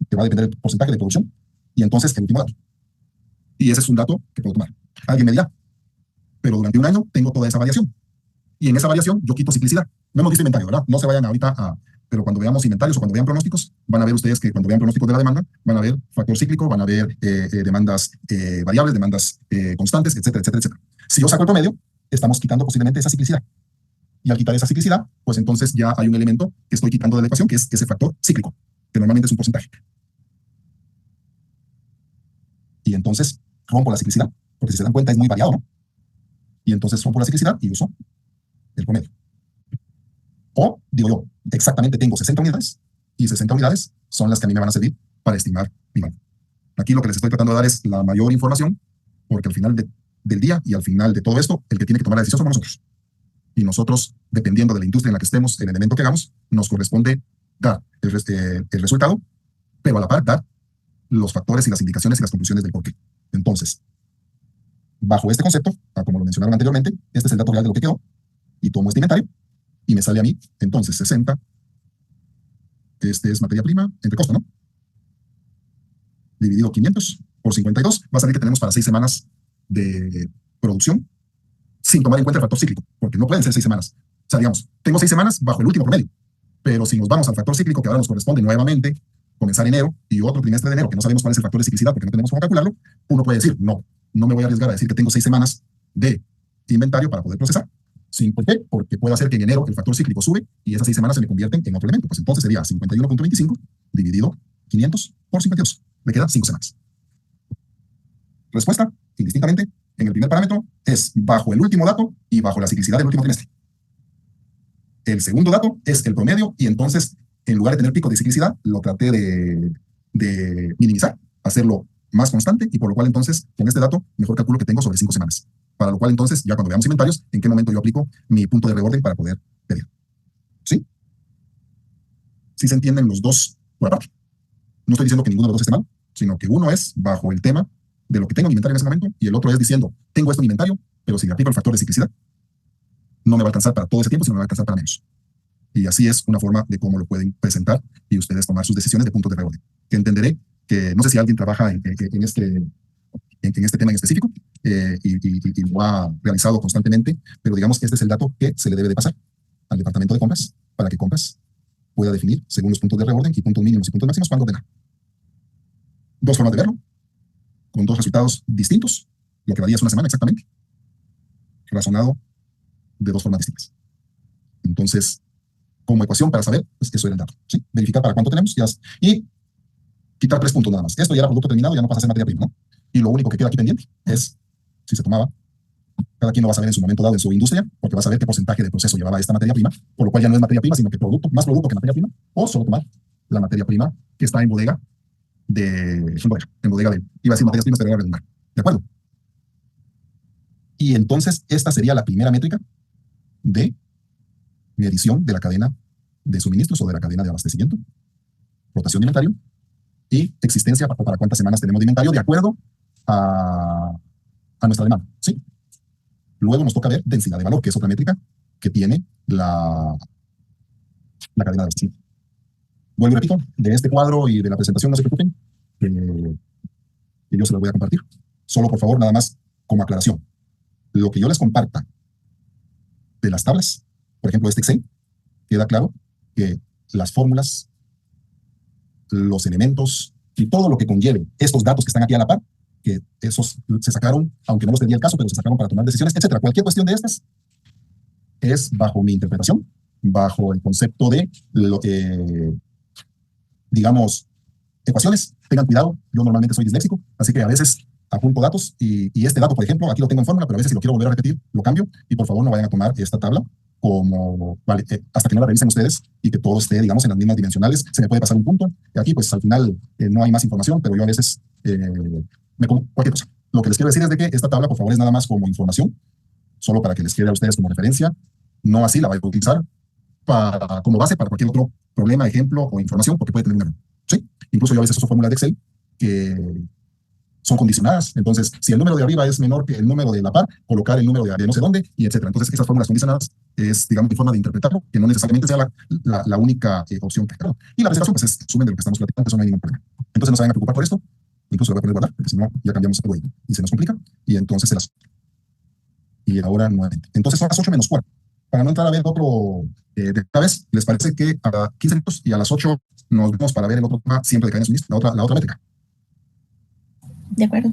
Que va a depender del porcentaje de producción. Y entonces, el último dato. Y ese es un dato que puedo tomar. Alguien me dirá, pero durante un año tengo toda esa variación. Y en esa variación yo quito ciclicidad. No hemos visto inventario, ¿verdad? No se vayan ahorita pero cuando veamos inventarios o cuando vean pronósticos, van a ver ustedes que cuando vean pronósticos de la demanda, van a ver factor cíclico, van a ver demandas variables, demandas constantes, etcétera, etcétera, etcétera. Si yo saco el promedio, estamos quitando posiblemente esa ciclicidad. Y al quitar esa ciclicidad, pues entonces ya hay un elemento que estoy quitando de la ecuación, que es ese factor cíclico, que normalmente es un porcentaje. Y entonces rompo la ciclicidad, porque si se dan cuenta es muy variado, ¿no? Y entonces rompo la ciclicidad y uso el promedio. O, digo yo, exactamente tengo 60 unidades y 60 unidades son las que a mí me van a servir para estimar mi valor. Aquí lo que les estoy tratando de dar es la mayor información, porque al final del día y al final de todo esto, el que tiene que tomar la decisión somos nosotros. Y nosotros, dependiendo de la industria en la que estemos, el elemento que hagamos, nos corresponde dar el resultado, pero a la par dar los factores y las indicaciones y las conclusiones del porqué. Entonces, bajo este concepto, como lo mencionaron anteriormente, este es el dato real de lo que quedó, y tomo este inventario, y me sale a mí, entonces, 60, este es materia prima, entre costo, ¿no? Dividido 500 por 52, va a salir que tenemos para 6 semanas de producción, sin tomar en cuenta el factor cíclico, porque no pueden ser 6 semanas. O sea, digamos, tengo 6 semanas bajo el último promedio, pero si nos vamos al factor cíclico, que ahora nos corresponde nuevamente comenzar enero y otro trimestre de enero, que no sabemos cuál es el factor de ciclicidad porque no tenemos cómo calcularlo, uno puede decir, no me voy a arriesgar a decir que tengo 6 semanas de inventario para poder procesar, ¿Sí? ¿Por qué? Porque puede hacer que en enero el factor cíclico sube y esas 6 semanas se me convierten en otro elemento. Pues entonces sería 51.25 dividido 500 por 52. Me quedan 5 semanas. Respuesta, indistintamente, en el primer parámetro es bajo el último dato y bajo la ciclicidad del último trimestre. El segundo dato es el promedio y entonces, en lugar de tener pico de ciclicidad, lo traté de minimizar, hacerlo más constante y por lo cual entonces, con este dato, mejor calculo que tengo sobre 5 semanas. Para lo cual entonces, ya cuando veamos inventarios, en qué momento yo aplico mi punto de reorden para poder pedir. ¿Sí? ¿Sí se entienden los dos por aparte? No estoy diciendo que ninguno de los dos esté mal, sino que uno es bajo el tema de lo que tengo en inventario en ese momento y el otro es diciendo, tengo esto en inventario, pero si le aplico el factor de ciclicidad, no me va a alcanzar para todo ese tiempo, sino me va a alcanzar para menos. Y así es una forma de cómo lo pueden presentar y ustedes tomar sus decisiones de puntos de reorden. Que entenderé que no sé si alguien trabaja en este tema en específico y lo ha realizado constantemente, pero digamos que este es el dato que se le debe de pasar al departamento de compras para que compras pueda definir según los puntos de reorden y puntos mínimos y puntos máximos cuándo ordenar. Dos formas de verlo, con dos resultados distintos, lo que varía es una semana exactamente, razonado de dos formas distintas. Entonces, como ecuación para saber, pues eso era el dato, ¿sí? Verificar para cuánto tenemos y quitar 3 puntos nada más. Esto ya era producto terminado, ya no pasa a ser materia prima, ¿no? Y lo único que queda aquí pendiente es si se tomaba, cada quien lo va a saber en su momento dado en su industria, porque va a saber qué porcentaje de proceso llevaba esta materia prima, por lo cual ya no es materia prima, sino que más producto que materia prima, o solo tomar la materia prima que está en bodega iba a decir materias primas, pero era redundar. ¿De acuerdo? Y entonces esta sería la primera métrica de medición de la cadena de suministros o de la cadena de abastecimiento, rotación de inventario y existencia para cuántas semanas tenemos de inventario de acuerdo a nuestra demanda, ¿sí? Luego nos toca ver densidad de valor, que es otra métrica que tiene la cadena de abastecimiento. Vuelvo y repito, de este cuadro y de la presentación no se preocupen, que yo se los voy a compartir. Solo por favor, nada más como aclaración. Lo que yo les comparta de las tablas, por ejemplo este Excel, queda claro que las fórmulas, los elementos y todo lo que conlleve estos datos que están aquí a la par, que esos se sacaron, aunque no los tenía el caso, pero se sacaron para tomar decisiones, etcétera. Cualquier cuestión de estas es bajo mi interpretación, bajo el concepto de digamos, ecuaciones. Tengan cuidado, yo normalmente soy disléxico, así que a veces apunto datos y este dato, por ejemplo, aquí lo tengo en fórmula, pero a veces si lo quiero volver a repetir, lo cambio y por favor no vayan a tomar esta tabla como, vale, hasta que no la revisen ustedes y que todo esté, digamos, en las mismas dimensionales. Se me puede pasar un punto. Aquí, pues, al final no hay más información, pero yo a veces me como cualquier cosa. Lo que les quiero decir es de que esta tabla, por favor, es nada más como información, solo para que les quede a ustedes como referencia. No así la voy a utilizar como base para cualquier otro problema, ejemplo o información, porque puede tener un error, ¿sí? Incluso yo a veces uso fórmulas de Excel que son condicionadas. Entonces, si el número de arriba es menor que el número de la par, colocar el número de no sé dónde, y etcétera. Entonces, esas fórmulas condicionadas es, digamos, mi forma de interpretarlo, que no necesariamente sea la única opción que hay. Y la presentación, pues, es resumen de lo que estamos platicando, eso no hay ningún problema. Entonces, no se vayan a preocupar por esto. Incluso lo voy a poner guardar, porque si no, ya cambiamos todo y se nos complica. Y entonces, y ahora nuevamente. Entonces, son las 8 menos 4. Para no entrar a ver otro de esta vez, ¿les parece que a 15 minutos y a las 8 nos vemos para ver el otro tema siempre de cadena de suministro, la otra métrica? De acuerdo.